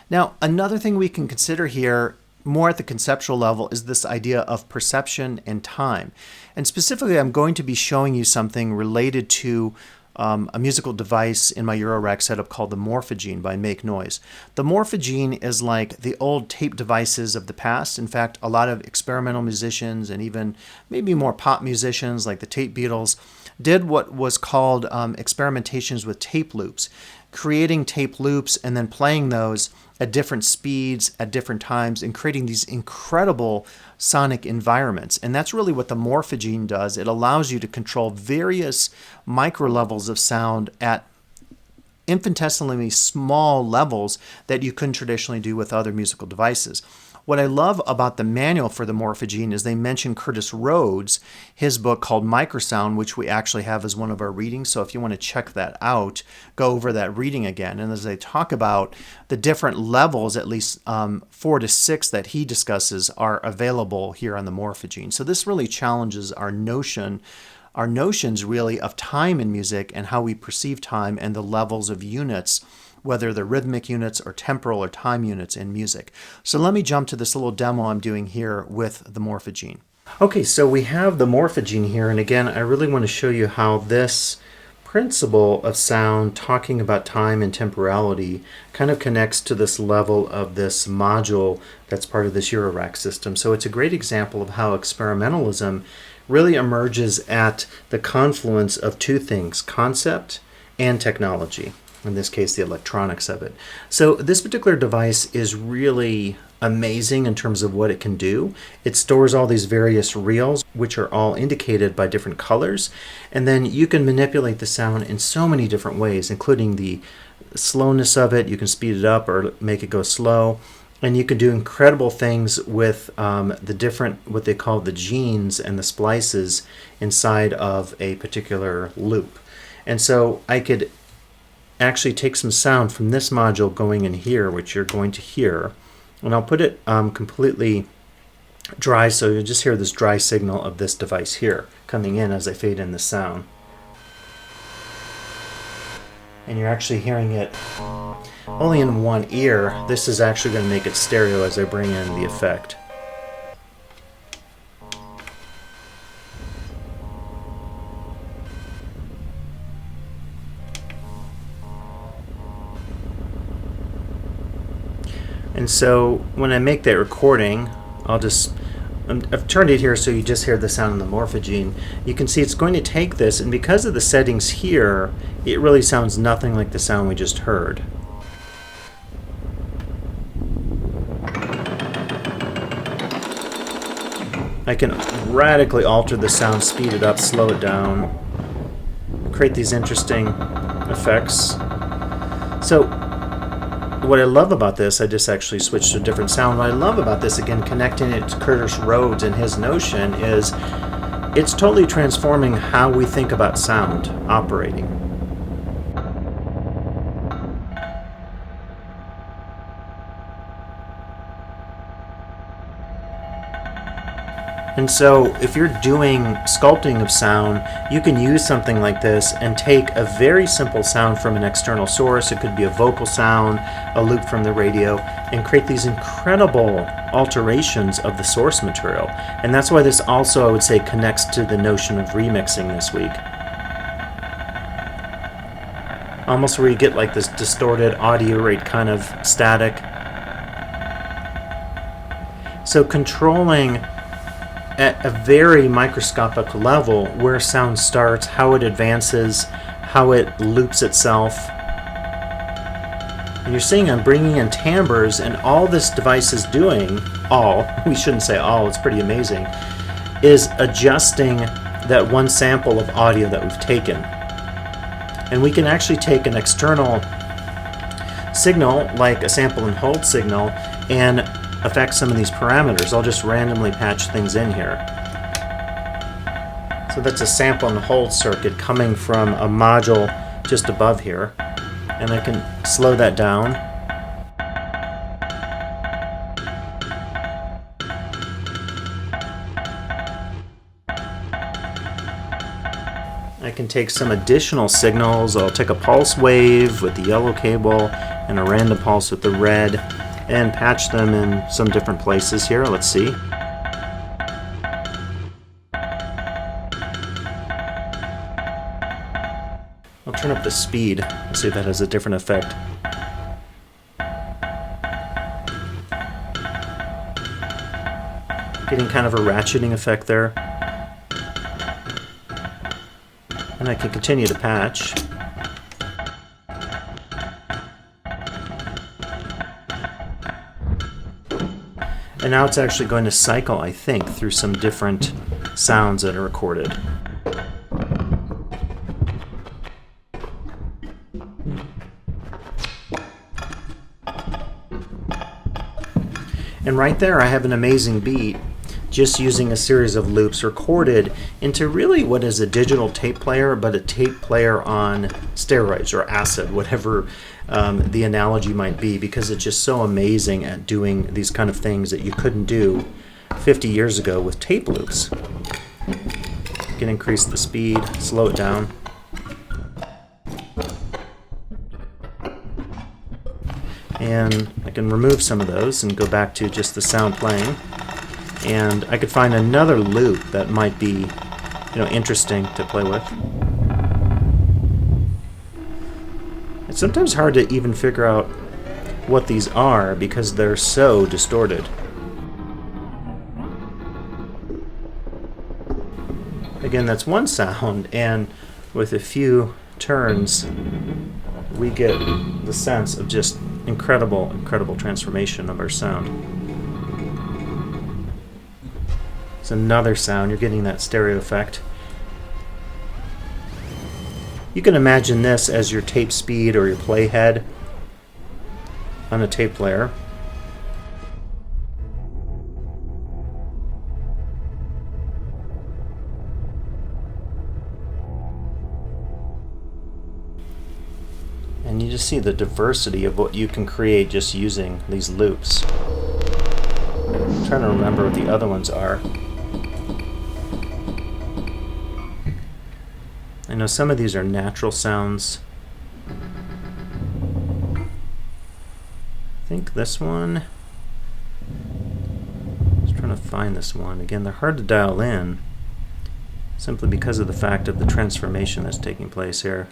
Now, another thing we can consider here, more at the conceptual level, is this idea of perception and time. And specifically, I'm going to be showing you something related to a musical device in my Eurorack setup called the Morphogene by Make Noise. The Morphogene is like the old tape devices of the past. In fact, a lot of experimental musicians and even maybe more pop musicians like the Tape Beatles did what was called experimentations with tape loops, creating tape loops and then playing those at different speeds, at different times, and creating these incredible sonic environments. And that's really what the Morphogene does. It allows you to control various micro levels of sound at infinitesimally small levels that you couldn't traditionally do with other musical devices. What I love about the manual for the Morphogene is they mention Curtis Rhodes, his book called Microsound, which we actually have as one of our readings. So if you want to check that out, go over that reading again. And as they talk about the different levels, at least 4 to 6 that he discusses are available here on the Morphogene. So this really challenges our notions really of time in music and how we perceive time and the levels of units, whether they're rhythmic units or temporal or time units in music. So let me jump to this little demo I'm doing here with the Morphogene. Okay, so we have the Morphogene here, and again, I really want to show you how this principle of sound, talking about time and temporality, kind of connects to this level of this module that's part of this Eurorack system. So it's a great example of how experimentalism really emerges at the confluence of two things, concept and technology, in this case the electronics of it. So this particular device is really amazing in terms of what it can do. It stores all these various reels, which are all indicated by different colors, and then you can manipulate the sound in so many different ways, including the slowness of it. You can speed it up or make it go slow, and you can do incredible things with the different, what they call the genes and the splices inside of a particular loop. And so I could actually take some sound from this module going in here, which you're going to hear, and I'll put it completely dry, so you'll just hear this dry signal of this device here coming in as I fade in the sound. And you're actually hearing it only in one ear. This is actually going to make it stereo as I bring in the effect. And so when I make that recording, I've turned it here so you just hear the sound in the morphogene. You can see it's going to take this, and because of the settings here, it really sounds nothing like the sound we just heard. I can radically alter the sound, speed it up, slow it down, create these interesting effects. So what I love about this, I just actually switched to a different sound. What I love about this, again, connecting it to Curtis Rhodes and his notion, is it's totally transforming how we think about sound operating. And so if you're doing sculpting of sound, you can use something like this and take a very simple sound from an external source. It could be a vocal sound, a loop from the radio, and create these incredible alterations of the source material. And that's why this also, I would say, connects to the notion of remixing this week. Almost where you get like this distorted audio rate kind of static. So controlling at a very microscopic level where sound starts, how it advances, how it loops itself. And you're seeing I'm bringing in timbres, and all this device is doing, we shouldn't say all, it's pretty amazing, is adjusting that one sample of audio that we've taken. And we can actually take an external signal, like a sample and hold signal, and affect some of these parameters. I'll just randomly patch things in here. So that's a sample and hold circuit coming from a module just above here, and I can slow that down. I can take some additional signals. I'll take a pulse wave with the yellow cable and a random pulse with the red, and patch them in some different places here. Let's see. I'll turn up the speed. Let's see if that has a different effect. Getting kind of a ratcheting effect there. And I can continue to patch. And now it's actually going to cycle, I think, through some different sounds that are recorded. And right there I have an amazing beat just using a series of loops recorded into really what is a digital tape player, but a tape player on steroids or acid, whatever the analogy might be, because it's just so amazing at doing these kind of things that you couldn't do 50 years ago with tape loops. You can increase the speed, slow it down. And I can remove some of those and go back to just the sound playing. And I could find another loop that might be, interesting to play with. It's sometimes hard to even figure out what these are because they're so distorted. Again, that's one sound, and with a few turns, we get the sense of just incredible transformation of our sound. It's another sound. You're getting that stereo effect. You can imagine this as your tape speed or your playhead on a tape player. And you just see the diversity of what you can create just using these loops. I'm trying to remember what the other ones are. I know some of these are natural sounds. I think this one, I was trying to find this one. Again, they're hard to dial in simply because of the fact of the transformation that's taking place here.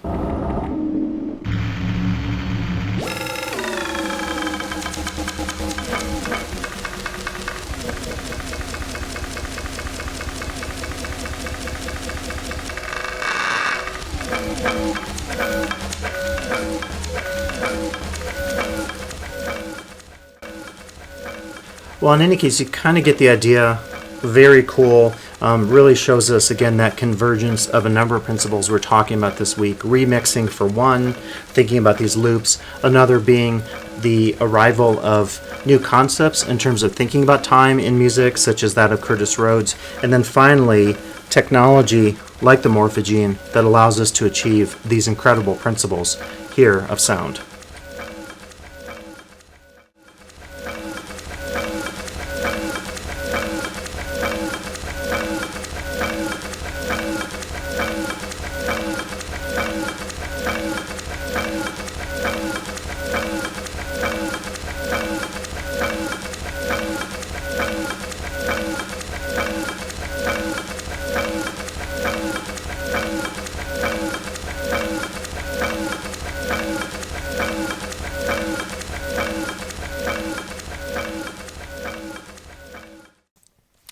Well, in any case, you kind of get the idea. Very cool. Really shows us, again, that convergence of a number of principles we're talking about this week. Remixing for one, thinking about these loops. Another being the arrival of new concepts in terms of thinking about time in music, such as that of Curtis Rhodes. And then finally, technology like the morphogene that allows us to achieve these incredible principles here of sound.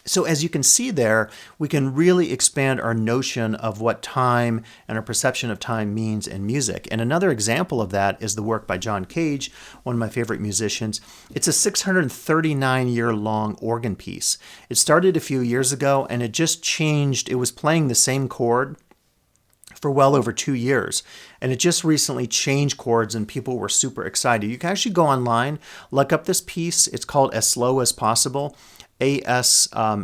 So as you can see there, we can really expand our notion of what time and our perception of time means in music. And another example of that is the work by John Cage, one of my favorite musicians. It's a 639-year-long organ piece. It started a few years ago, and it just changed. It was playing the same chord for well over 2 years. And it just recently changed chords, and people were super excited. You can actually go online, look up this piece. It's called As Slow as Possible. ASLSP,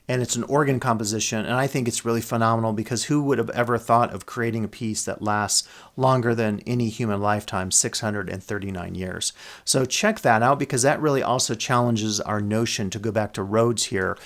and it's an organ composition, and I think it's really phenomenal because who would have ever thought of creating a piece that lasts longer than any human lifetime, 639 years. So check that out because that really also challenges our notion, to go back to Rhodes here.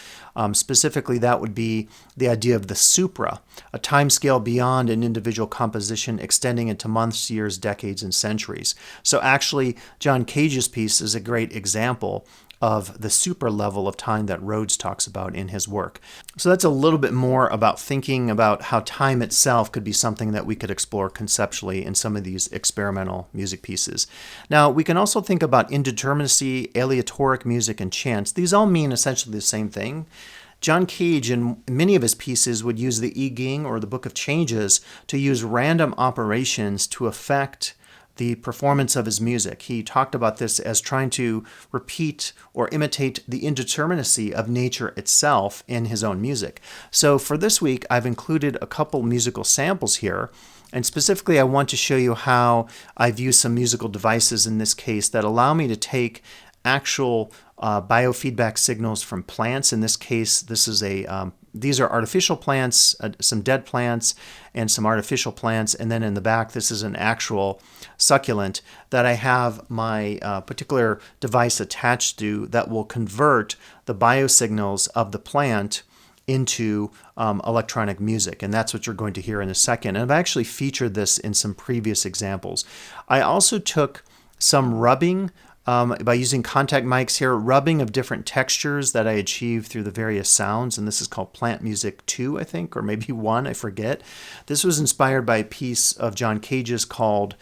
Specifically, that would be the idea of the supra, a time scale beyond an individual composition extending into months, years, decades, and centuries. So actually, John Cage's piece is a great example of the super level of time that Rhodes talks about in his work. So that's a little bit more about thinking about how time itself could be something that we could explore conceptually in some of these experimental music pieces. Now, we can also think about indeterminacy, aleatoric music, and chants. These all mean essentially the same thing. John Cage, in many of his pieces, would use the I Ching or the Book of Changes to use random operations to affect the performance of his music. He talked about this as trying to repeat or imitate the indeterminacy of nature itself in his own music. So for this week, I've included a couple musical samples here. And specifically, I want to show you how I've used some musical devices in this case that allow me to take actual biofeedback signals from plants. In this case, these are artificial plants, some dead plants, and some artificial plants. And then in the back, this is an actual succulent that I have my particular device attached to that will convert the biosignals of the plant into electronic music. And that's what you're going to hear in a second. And I've actually featured this in some previous examples. I also took some rubbing by using contact mics here, rubbing of different textures that I achieved through the various sounds, and this is called Plant Music 2, I think, or maybe 1, I forget. This was inspired by a piece of John Cage's called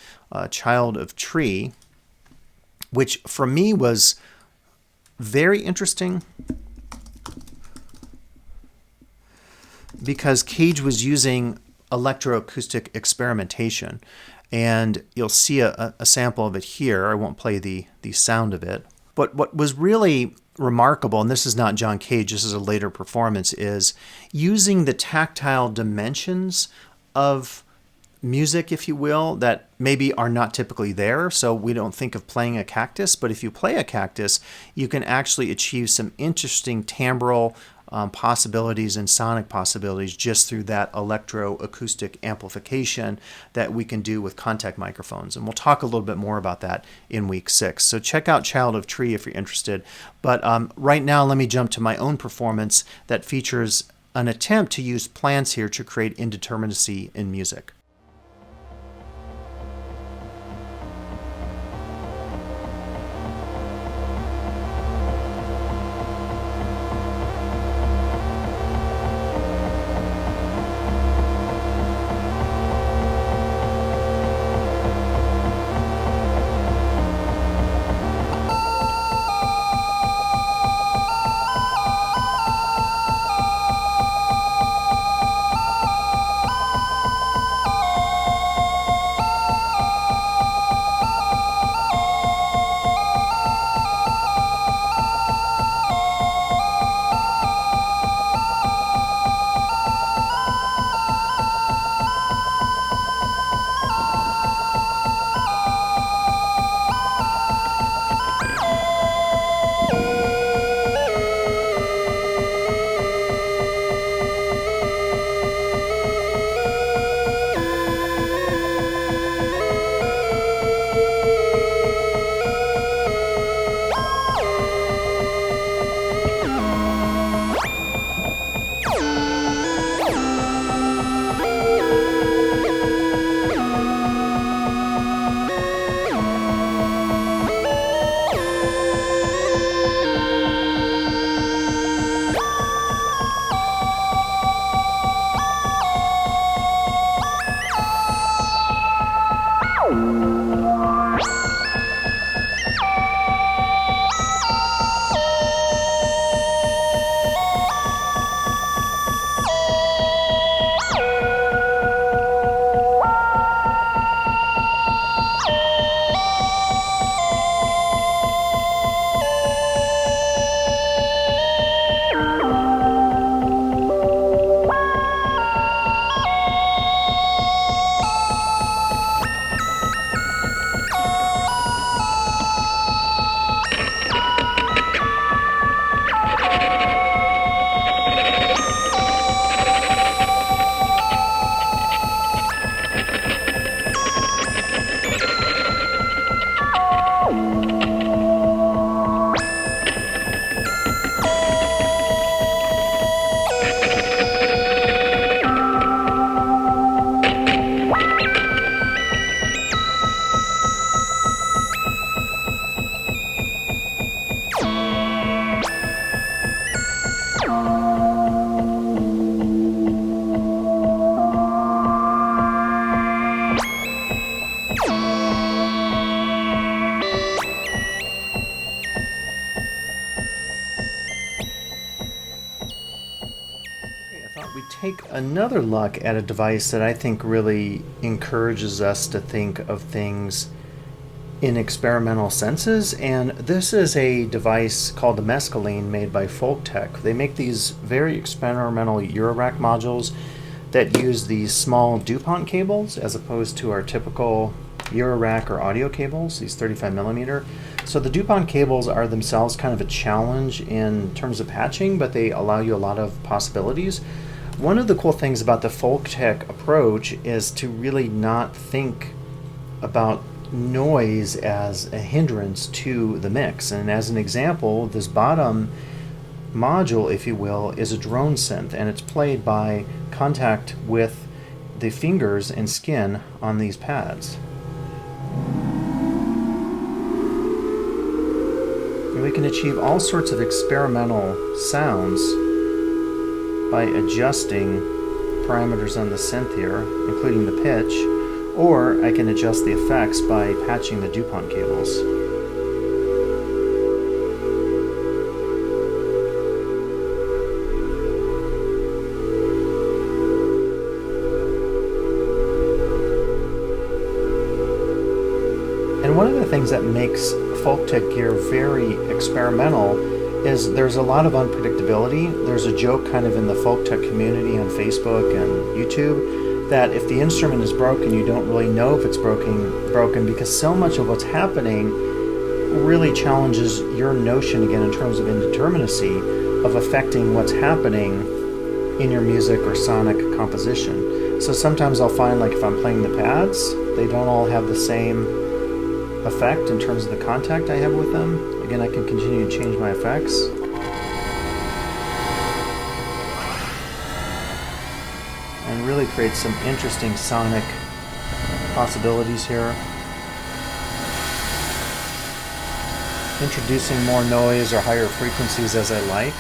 Child of Tree, which for me was very interesting because Cage was using electroacoustic experimentation. And you'll see a sample of it here. I won't play the sound of it. But what was really remarkable, and this is not John Cage, this is a later performance, is using the tactile dimensions of music, if you will, that maybe are not typically there. So we don't think of playing a cactus, but if you play a cactus, you can actually achieve some interesting timbral possibilities and sonic possibilities just through that electroacoustic amplification that we can do with contact microphones. And we'll talk a little bit more about that in week 6. So check out Child of Tree if you're interested. But right now, let me jump to my own performance that features an attempt to use plants here to create indeterminacy in music. Take another look at a device that I think really encourages us to think of things in experimental senses, and this is a device called the Mescaline made by Folktech. They make these very experimental Eurorack modules that use these small DuPont cables as opposed to our typical Eurorack or audio cables, these 35 millimeter. So the DuPont cables are themselves kind of a challenge in terms of patching, but they allow you a lot of possibilities. One of the cool things about the Folktech approach is to really not think about noise as a hindrance to the mix. And as an example, this bottom module, if you will, is a drone synth, and it's played by contact with the fingers and skin on these pads. And we can achieve all sorts of experimental sounds by adjusting parameters on the synth here, including the pitch, or I can adjust the effects by patching the DuPont cables. And one of the things that makes folk tech gear very experimental is there's a lot of unpredictability. There's a joke kind of in the folk tech community on Facebook and YouTube that if the instrument is broken, you don't really know if it's broken because so much of what's happening really challenges your notion, again, in terms of indeterminacy, of affecting what's happening in your music or sonic composition. So sometimes I'll find, like, if I'm playing the pads, they don't all have the same effect in terms of the contact I have with them. Again, I can continue to change my effects. And really create some interesting sonic possibilities here. Introducing more noise or higher frequencies as I like.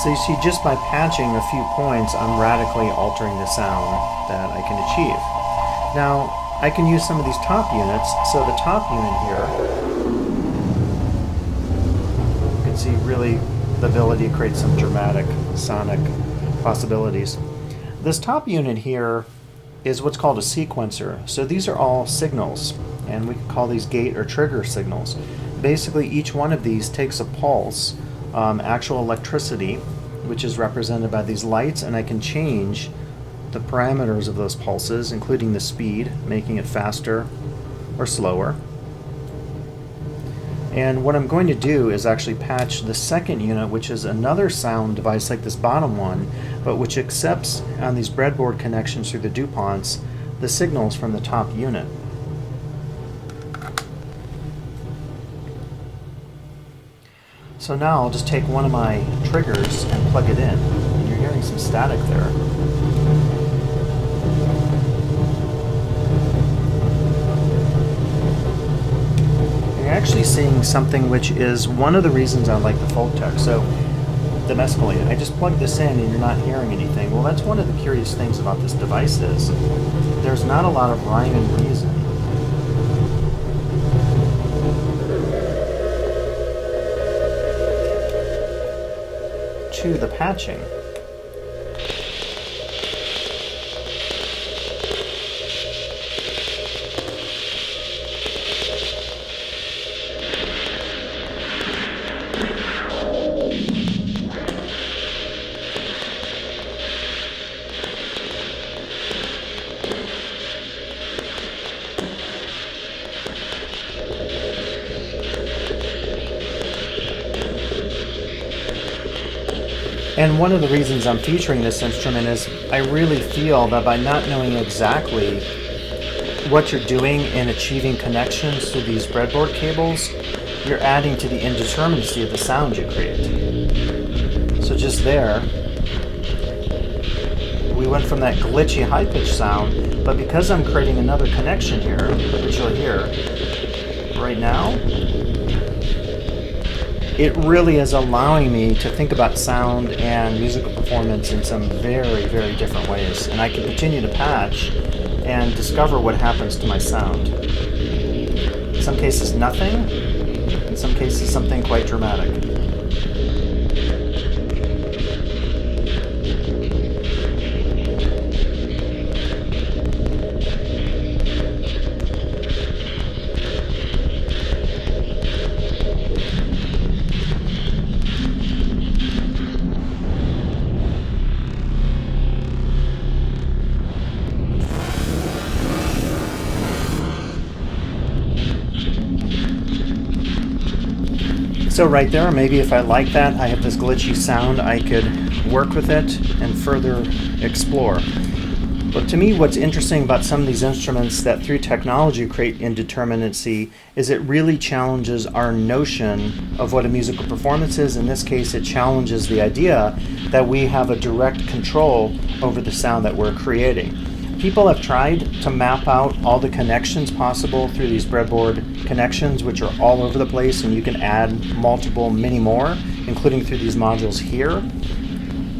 So you see, just by patching a few points, I'm radically altering the sound that I can achieve. Now, I can use some of these top units. So the top unit here, you can see really the ability to create some dramatic sonic possibilities. This top unit here is what's called a sequencer. So these are all signals, and we can call these gate or trigger signals. Basically, each one of these takes a pulse, actual electricity, which is represented by these lights, and I can change the parameters of those pulses, including the speed, making it faster or slower. And what I'm going to do is actually patch the second unit, which is another sound device like this bottom one, but which accepts on these breadboard connections through the DuPonts the signals from the top unit. So now I'll just take one of my triggers and plug it in. And you're hearing some static there. And you're actually seeing something which is one of the reasons I like the folk tech. So domestically, I just plug this in and you're not hearing anything. Well, that's one of the curious things about this device is there's not a lot of rhyme and reason to the patching. And one of the reasons I'm featuring this instrument is I really feel that by not knowing exactly what you're doing in achieving connections to these breadboard cables, you're adding to the indeterminacy of the sound you create. So just there, we went from that glitchy high-pitched sound, but because I'm creating another connection here, which you'll hear right now, it really is allowing me to think about sound and musical performance in some very, very different ways. And I can continue to patch and discover what happens to my sound. In some cases, nothing. In some cases, something quite dramatic. So right there, maybe if I like that, I have this glitchy sound, I could work with it and further explore. But to me, what's interesting about some of these instruments that through technology create indeterminacy is it really challenges our notion of what a musical performance is. In this case, it challenges the idea that we have a direct control over the sound that we're creating. People have tried to map out all the connections possible through these breadboard connections, which are all over the place, and you can add many more, including through these modules here.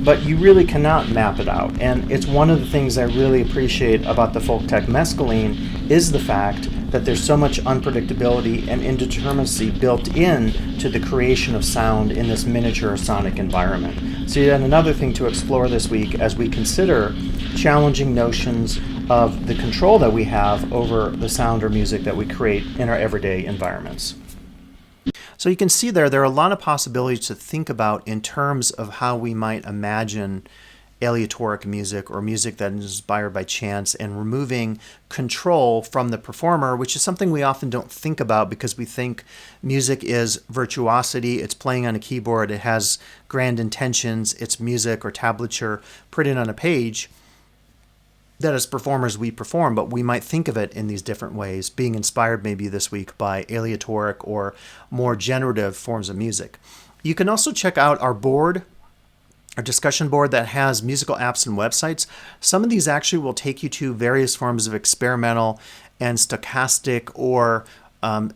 But you really cannot map it out. And it's one of the things I really appreciate about the folk tech mescaline is the fact that there's so much unpredictability and indeterminacy built in to the creation of sound in this miniature sonic environment. So yet another thing to explore this week as we consider challenging notions of the control that we have over the sound or music that we create in our everyday environments. So you can see there are a lot of possibilities to think about in terms of how we might imagine aleatoric music or music that is inspired by chance and removing control from the performer, which is something we often don't think about because we think music is virtuosity, it's playing on a keyboard, it has grand intentions, it's music or tablature printed on a page that as performers we perform, but we might think of it in these different ways, being inspired maybe this week by aleatoric or more generative forms of music. You can also check out our board, our discussion board that has musical apps and websites. Some of these actually will take you to various forms of experimental and stochastic or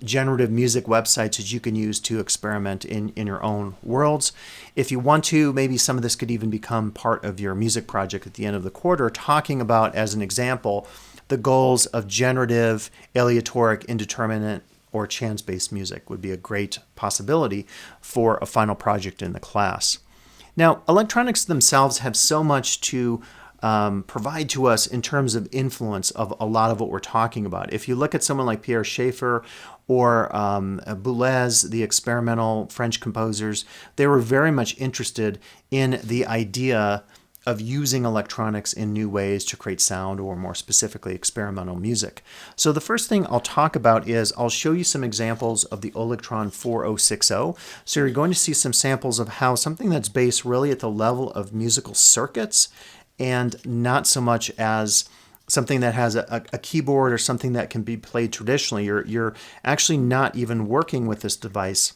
generative music websites that you can use to experiment in your own worlds. If you want to, maybe some of this could even become part of your music project at the end of the quarter, talking about, as an example, the goals of generative, aleatoric, indeterminate, or chance-based music would be a great possibility for a final project in the class. Now, electronics themselves have so much to provide to us in terms of influence of a lot of what we're talking about. If you look at someone like Pierre Schaeffer or Boulez, the experimental French composers, they were very much interested in the idea of using electronics in new ways to create sound, or more specifically, experimental music. So the first thing I'll talk about is I'll show you some examples of the Electron 4060. So you're going to see some samples of how something that's based really at the level of musical circuits and not so much as something that has a keyboard or something that can be played traditionally. You're actually not even working with this device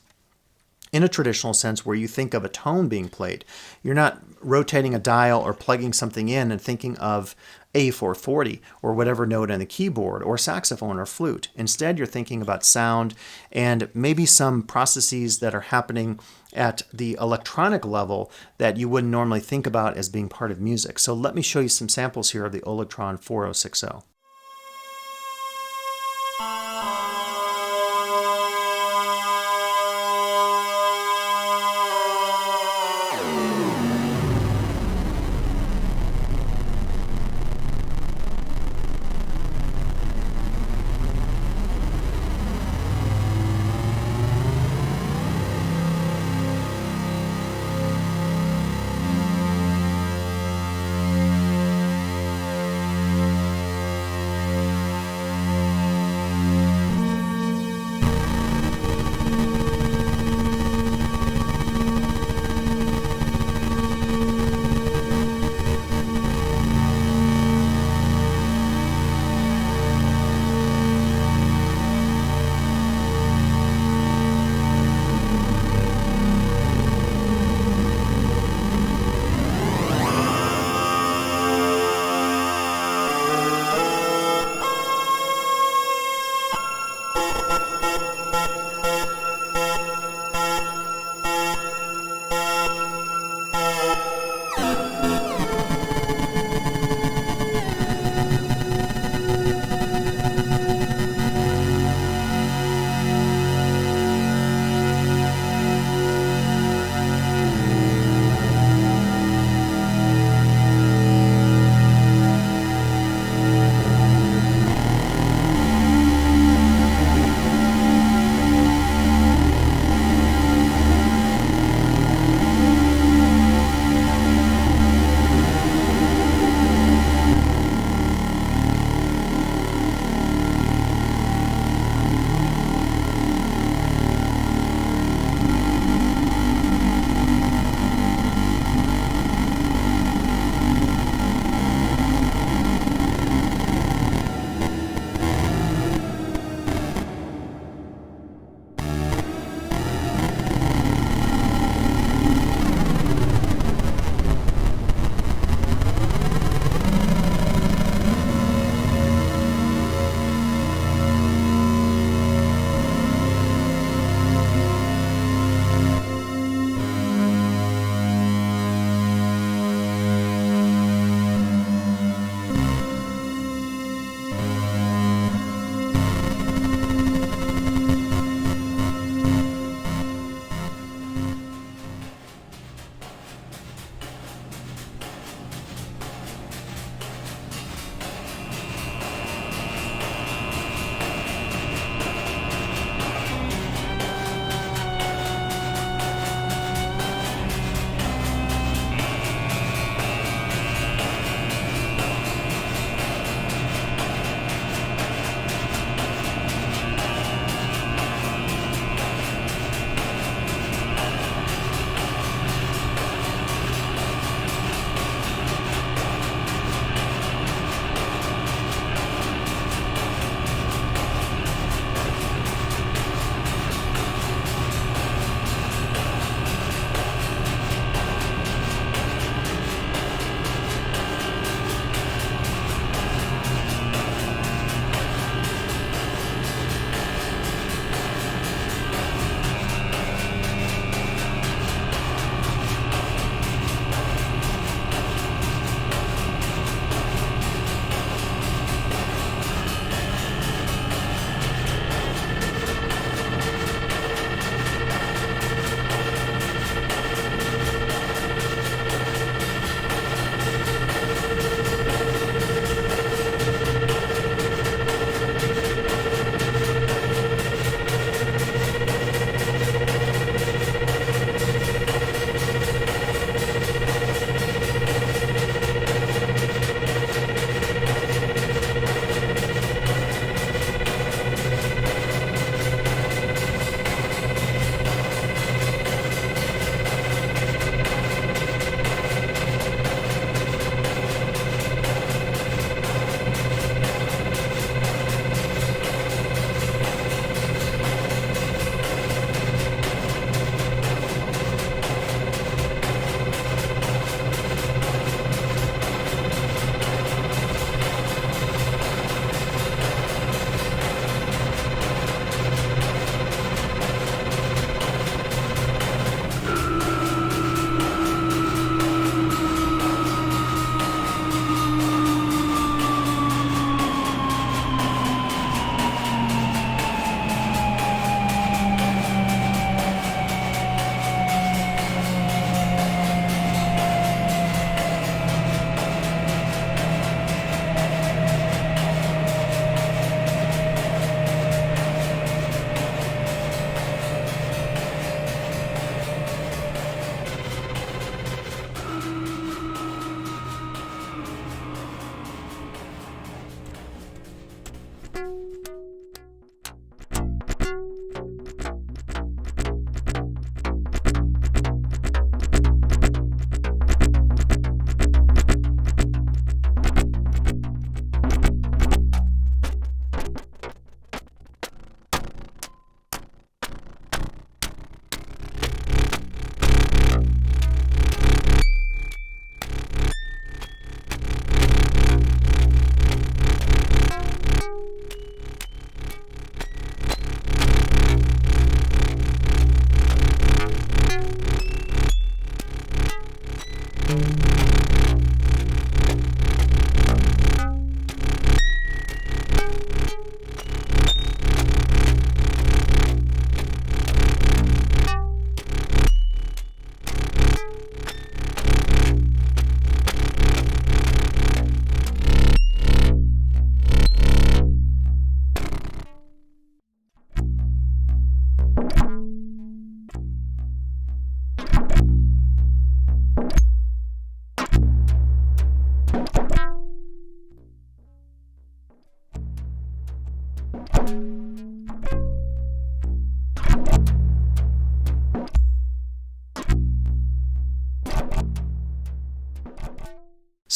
in a traditional sense where you think of a tone being played. You're not rotating a dial or plugging something in and thinking of A440 or whatever note on the keyboard or saxophone or flute. Instead, you're thinking about sound and maybe some processes that are happening at the electronic level that you wouldn't normally think about as being part of music. So let me show you some samples here of the Electron 4060.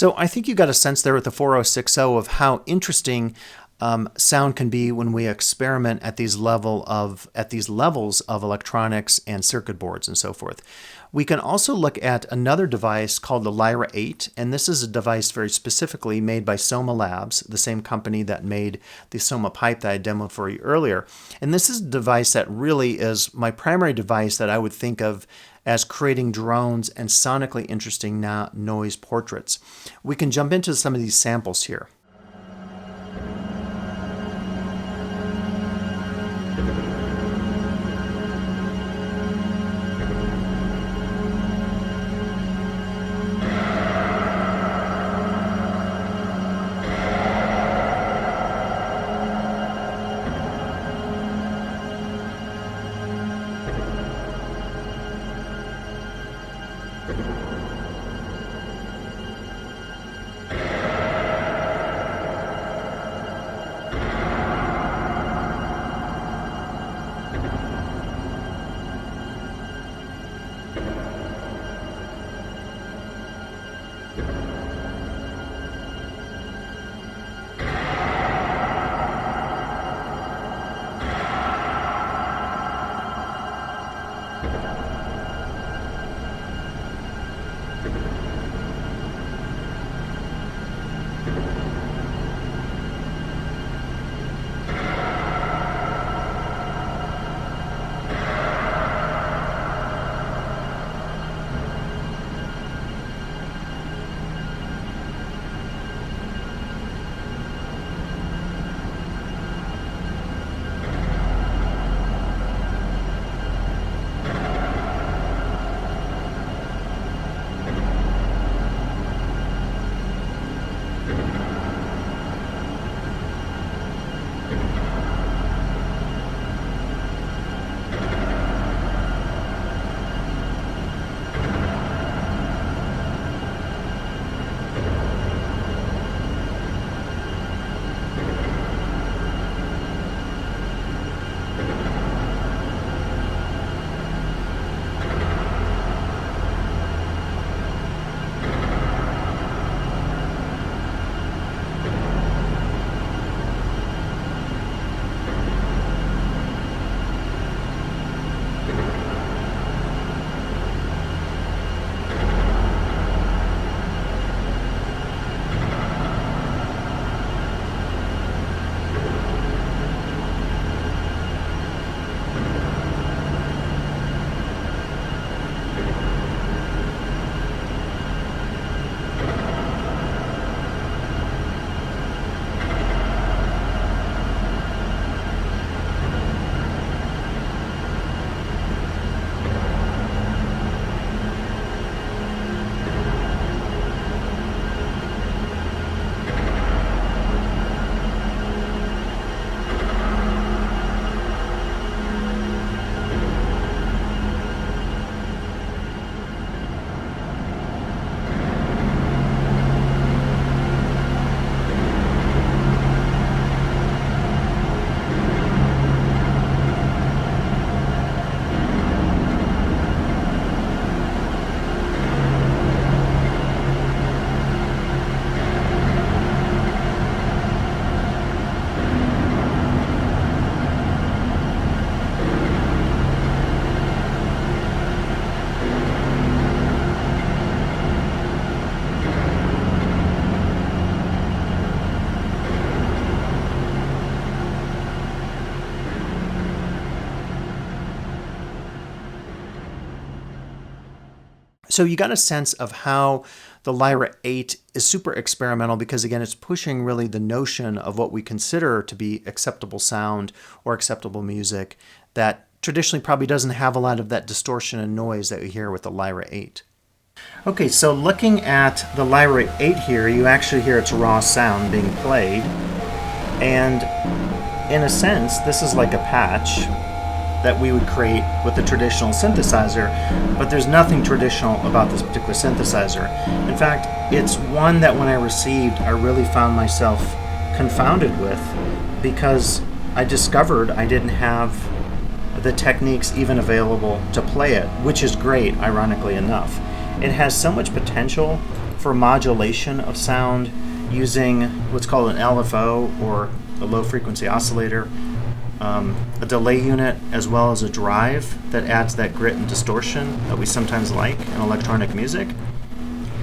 So I think you got a sense there with the 4060 of how interesting sound can be when we experiment at these levels of electronics and circuit boards and so forth. We can also look at another device called the Lyra 8, and this is a device very specifically made by SOMA Labs, the same company that made the SOMA pipe that I demoed for you earlier. And this is a device that really is my primary device that I would think of as creating drones and sonically interesting noise portraits. We can jump into some of these samples here. So you got a sense of how the Lyra 8 is super experimental because, again, it's pushing really the notion of what we consider to be acceptable sound or acceptable music that traditionally probably doesn't have a lot of that distortion and noise that we hear with the Lyra 8. Okay, so looking at the Lyra 8 here, you actually hear its raw sound being played. And in a sense, this is like a patch that we would create with a traditional synthesizer, but there's nothing traditional about this particular synthesizer. In fact, it's one that when I received, I really found myself confounded with because I discovered I didn't have the techniques even available to play it, which is great, ironically enough. It has so much potential for modulation of sound using what's called an LFO, or a low frequency oscillator, a delay unit, as well as a drive that adds that grit and distortion that we sometimes like in electronic music.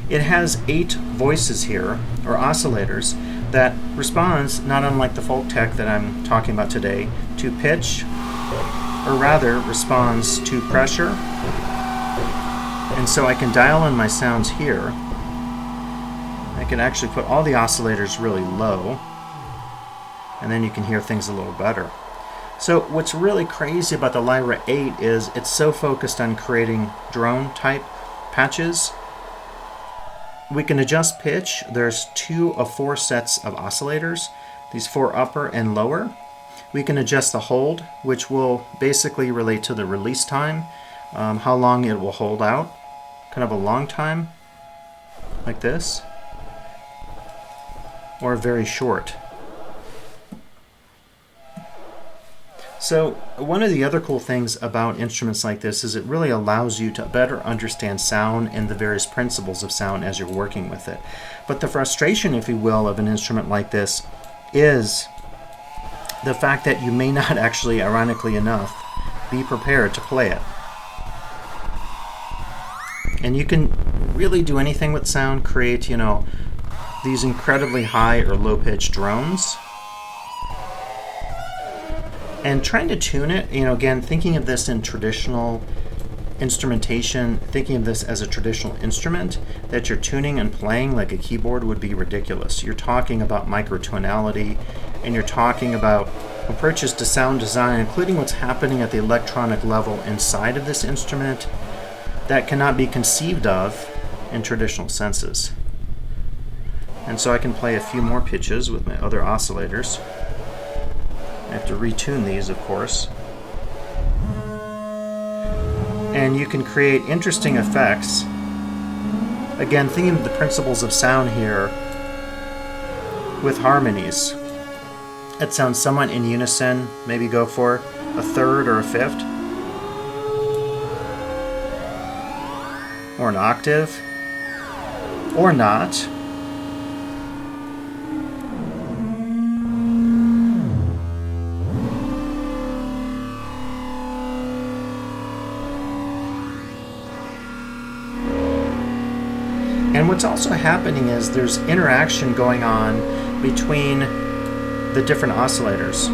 It has 8 voices here, or oscillators, that responds, not unlike the folk tech that I'm talking about today, to pitch, or rather responds to pressure. And so I can dial in my sounds here. I can actually put all the oscillators really low, and then you can hear things a little better. So what's really crazy about the Lyra 8 is it's so focused on creating drone type patches. We can adjust pitch. There's 2 of 4 sets of oscillators, these 4 upper and lower. We can adjust the hold, which will basically relate to the release time, how long it will hold out, kind of a long time, like this, or very short. So one of the other cool things about instruments like this is it really allows you to better understand sound and the various principles of sound as you're working with it. But the frustration, if you will, of an instrument like this is the fact that you may not actually, ironically enough, be prepared to play it. And you can really do anything with sound, create, these incredibly high or low pitched drones. And trying to tune it, again, thinking of this in traditional instrumentation, thinking of this as a traditional instrument that you're tuning and playing like a keyboard would be ridiculous. You're talking about microtonality, and you're talking about approaches to sound design, including what's happening at the electronic level inside of this instrument that cannot be conceived of in traditional senses. And so I can play a few more pitches with my other oscillators. I have to retune these, of course. And you can create interesting effects. Again, thinking of the principles of sound here with harmonies. That sounds somewhat in unison. Maybe go for a third or a fifth. Or an octave. Or not. And what's also happening is there's interaction going on between the different oscillators.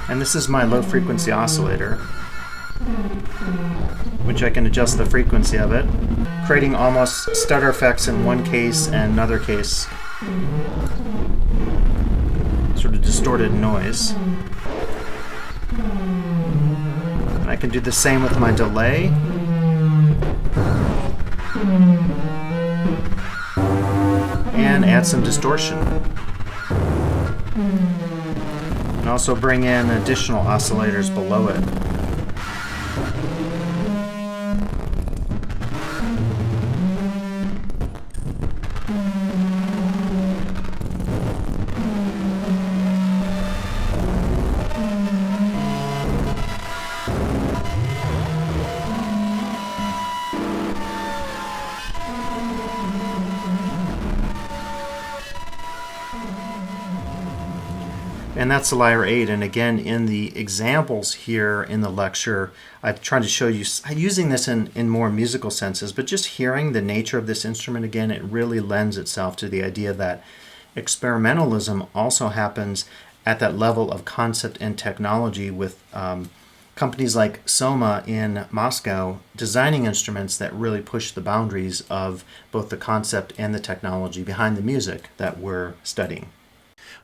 And this is my low frequency oscillator, which I can adjust the frequency of it, creating almost stutter effects in one case and another case. Sort of distorted noise. And I can do the same with my delay. And add some distortion. And also bring in additional oscillators below it. And that's the Lyra 8. And again, in the examples here in the lecture, I've tried to show you using this in more musical senses, but just hearing the nature of this instrument again, it really lends itself to the idea that experimentalism also happens at that level of concept and technology with companies like SOMA in Moscow designing instruments that really push the boundaries of both the concept and the technology behind the music that we're studying.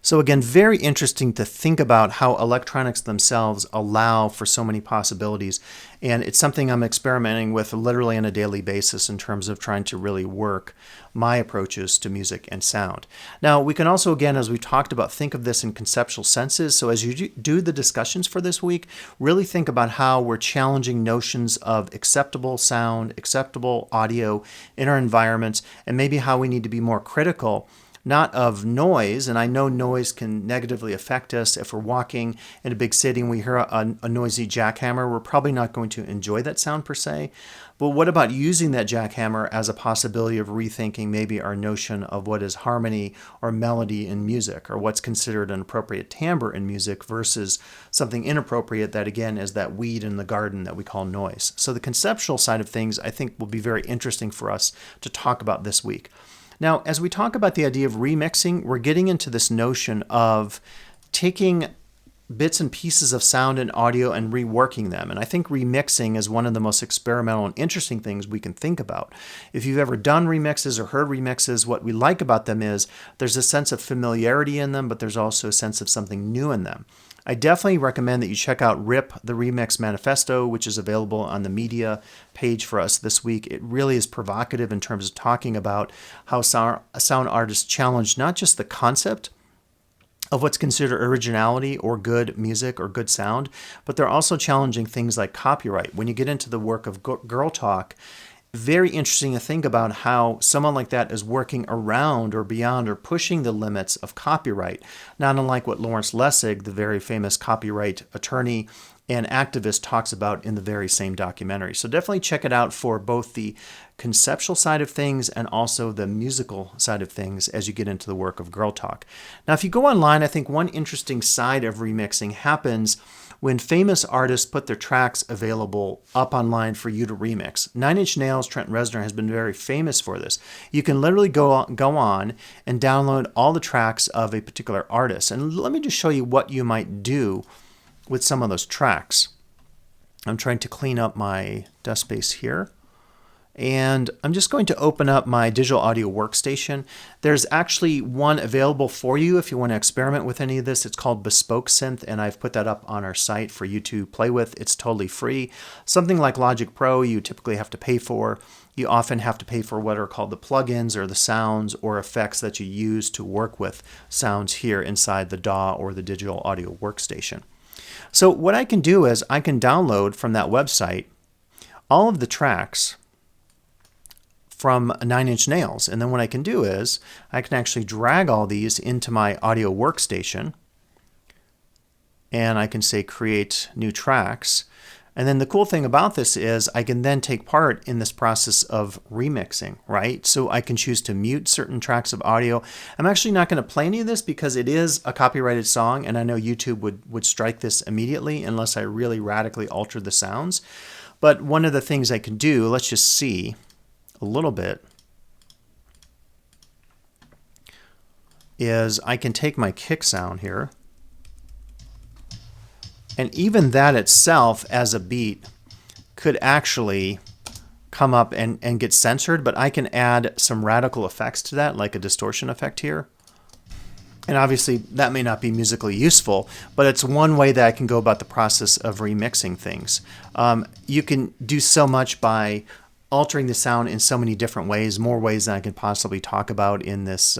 So again, very interesting to think about how electronics themselves allow for so many possibilities. And it's something I'm experimenting with literally on a daily basis in terms of trying to really work my approaches to music and sound. Now, we can also, again, as we talked about, think of this in conceptual senses. So as you do the discussions for this week, really think about how we're challenging notions of acceptable sound, acceptable audio in our environments, and maybe how we need to be more critical not of noise, and I know noise can negatively affect us. If we're walking in a big city and we hear a noisy jackhammer, we're probably not going to enjoy that sound per se. But what about using that jackhammer as a possibility of rethinking maybe our notion of what is harmony or melody in music, or what's considered an appropriate timbre in music versus something inappropriate that, again, is that weed in the garden that we call noise. So the conceptual side of things, I think, will be very interesting for us to talk about this week. Now, as we talk about the idea of remixing, we're getting into this notion of taking bits and pieces of sound and audio and reworking them. And I think remixing is one of the most experimental and interesting things we can think about. If you've ever done remixes or heard remixes, what we like about them is there's a sense of familiarity in them, but there's also a sense of something new in them. I definitely recommend that you check out RIP, the Remix Manifesto, which is available on the media page for us this week. It really is provocative in terms of talking about how sound artists challenge not just the concept of what's considered originality or good music or good sound, but they're also challenging things like copyright. When you get into the work of Girl Talk, very interesting to think about how someone like that is working around or beyond or pushing the limits of copyright, not unlike what Lawrence Lessig, the very famous copyright attorney and activist, talks about in the very same documentary. So definitely check it out for both the conceptual side of things and also the musical side of things as you get into the work of Girl Talk. Now, if you go online, I think one interesting side of remixing happens when famous artists put their tracks available up online for you to remix. Nine Inch Nails' Trent Reznor has been very famous for this. You can literally go on and download all the tracks of a particular artist. And let me just show you what you might do with some of those tracks. I'm trying to clean up my desk space here. And I'm just going to open up my digital audio workstation. There's actually one available for you if you want to experiment with any of this. It's called Bespoke Synth, and I've put that up on our site for you to play with. It's totally free. Something like Logic Pro, you typically have to pay for. You often have to pay for what are called the plugins or the sounds or effects that you use to work with sounds here inside the DAW or the digital audio workstation. So what I can do is I can download from that website all of the tracks from Nine Inch Nails. And then what I can do is I can actually drag all these into my audio workstation, and I can say create new tracks. And then the cool thing about this is I can then take part in this process of remixing, right? So I can choose to mute certain tracks of audio. I'm actually not going to play any of this because it is a copyrighted song, and I know YouTube would strike this immediately unless I really radically alter the sounds. But one of the things I can do, let's just see a little bit, is I can take my kick sound here, and even that itself as a beat could actually come up and get censored, but I can add some radical effects to that, like a distortion effect here. And obviously that may not be musically useful, but it's one way that I can go about the process of remixing things. You can do so much by altering the sound in so many different ways, more ways than I can possibly talk about in this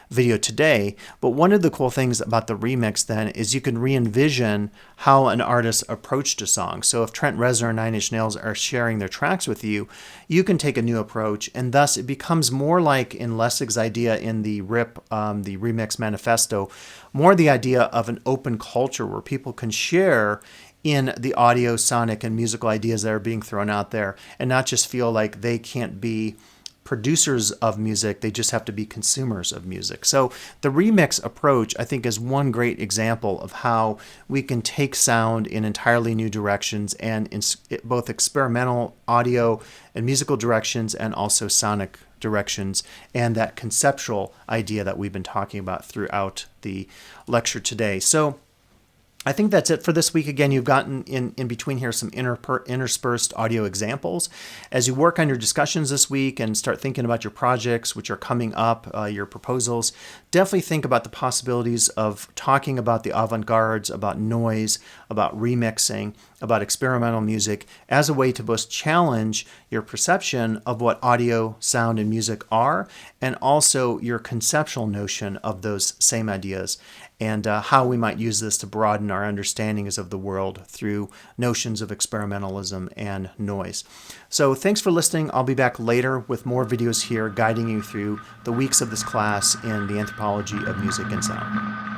video today. But one of the cool things about the remix then is you can re-envision how an artist approached a song. So if Trent Reznor and Nine Inch Nails are sharing their tracks with you, you can take a new approach, and thus it becomes more like in Lessig's idea in the RIP, the Remix Manifesto, more the idea of an open culture where people can share in the audio, sonic, and musical ideas that are being thrown out there, and not just feel like they can't be producers of music, they just have to be consumers of music. So the remix approach, I think, is one great example of how we can take sound in entirely new directions, and in both experimental audio and musical directions and also sonic directions, and that conceptual idea that we've been talking about throughout the lecture today. So I think that's it for this week. Again, you've gotten in between here some interspersed audio examples. As you work on your discussions this week and start thinking about your projects, which are coming up, your proposals, definitely think about the possibilities of talking about the avant-gardes, about noise, about remixing, about experimental music as a way to both challenge your perception of what audio, sound, and music are, and also your conceptual notion of those same ideas, and how we might use this to broaden our understandings of the world through notions of experimentalism and noise. So thanks for listening. I'll be back later with more videos here guiding you through the weeks of this class in the anthropology of music and sound.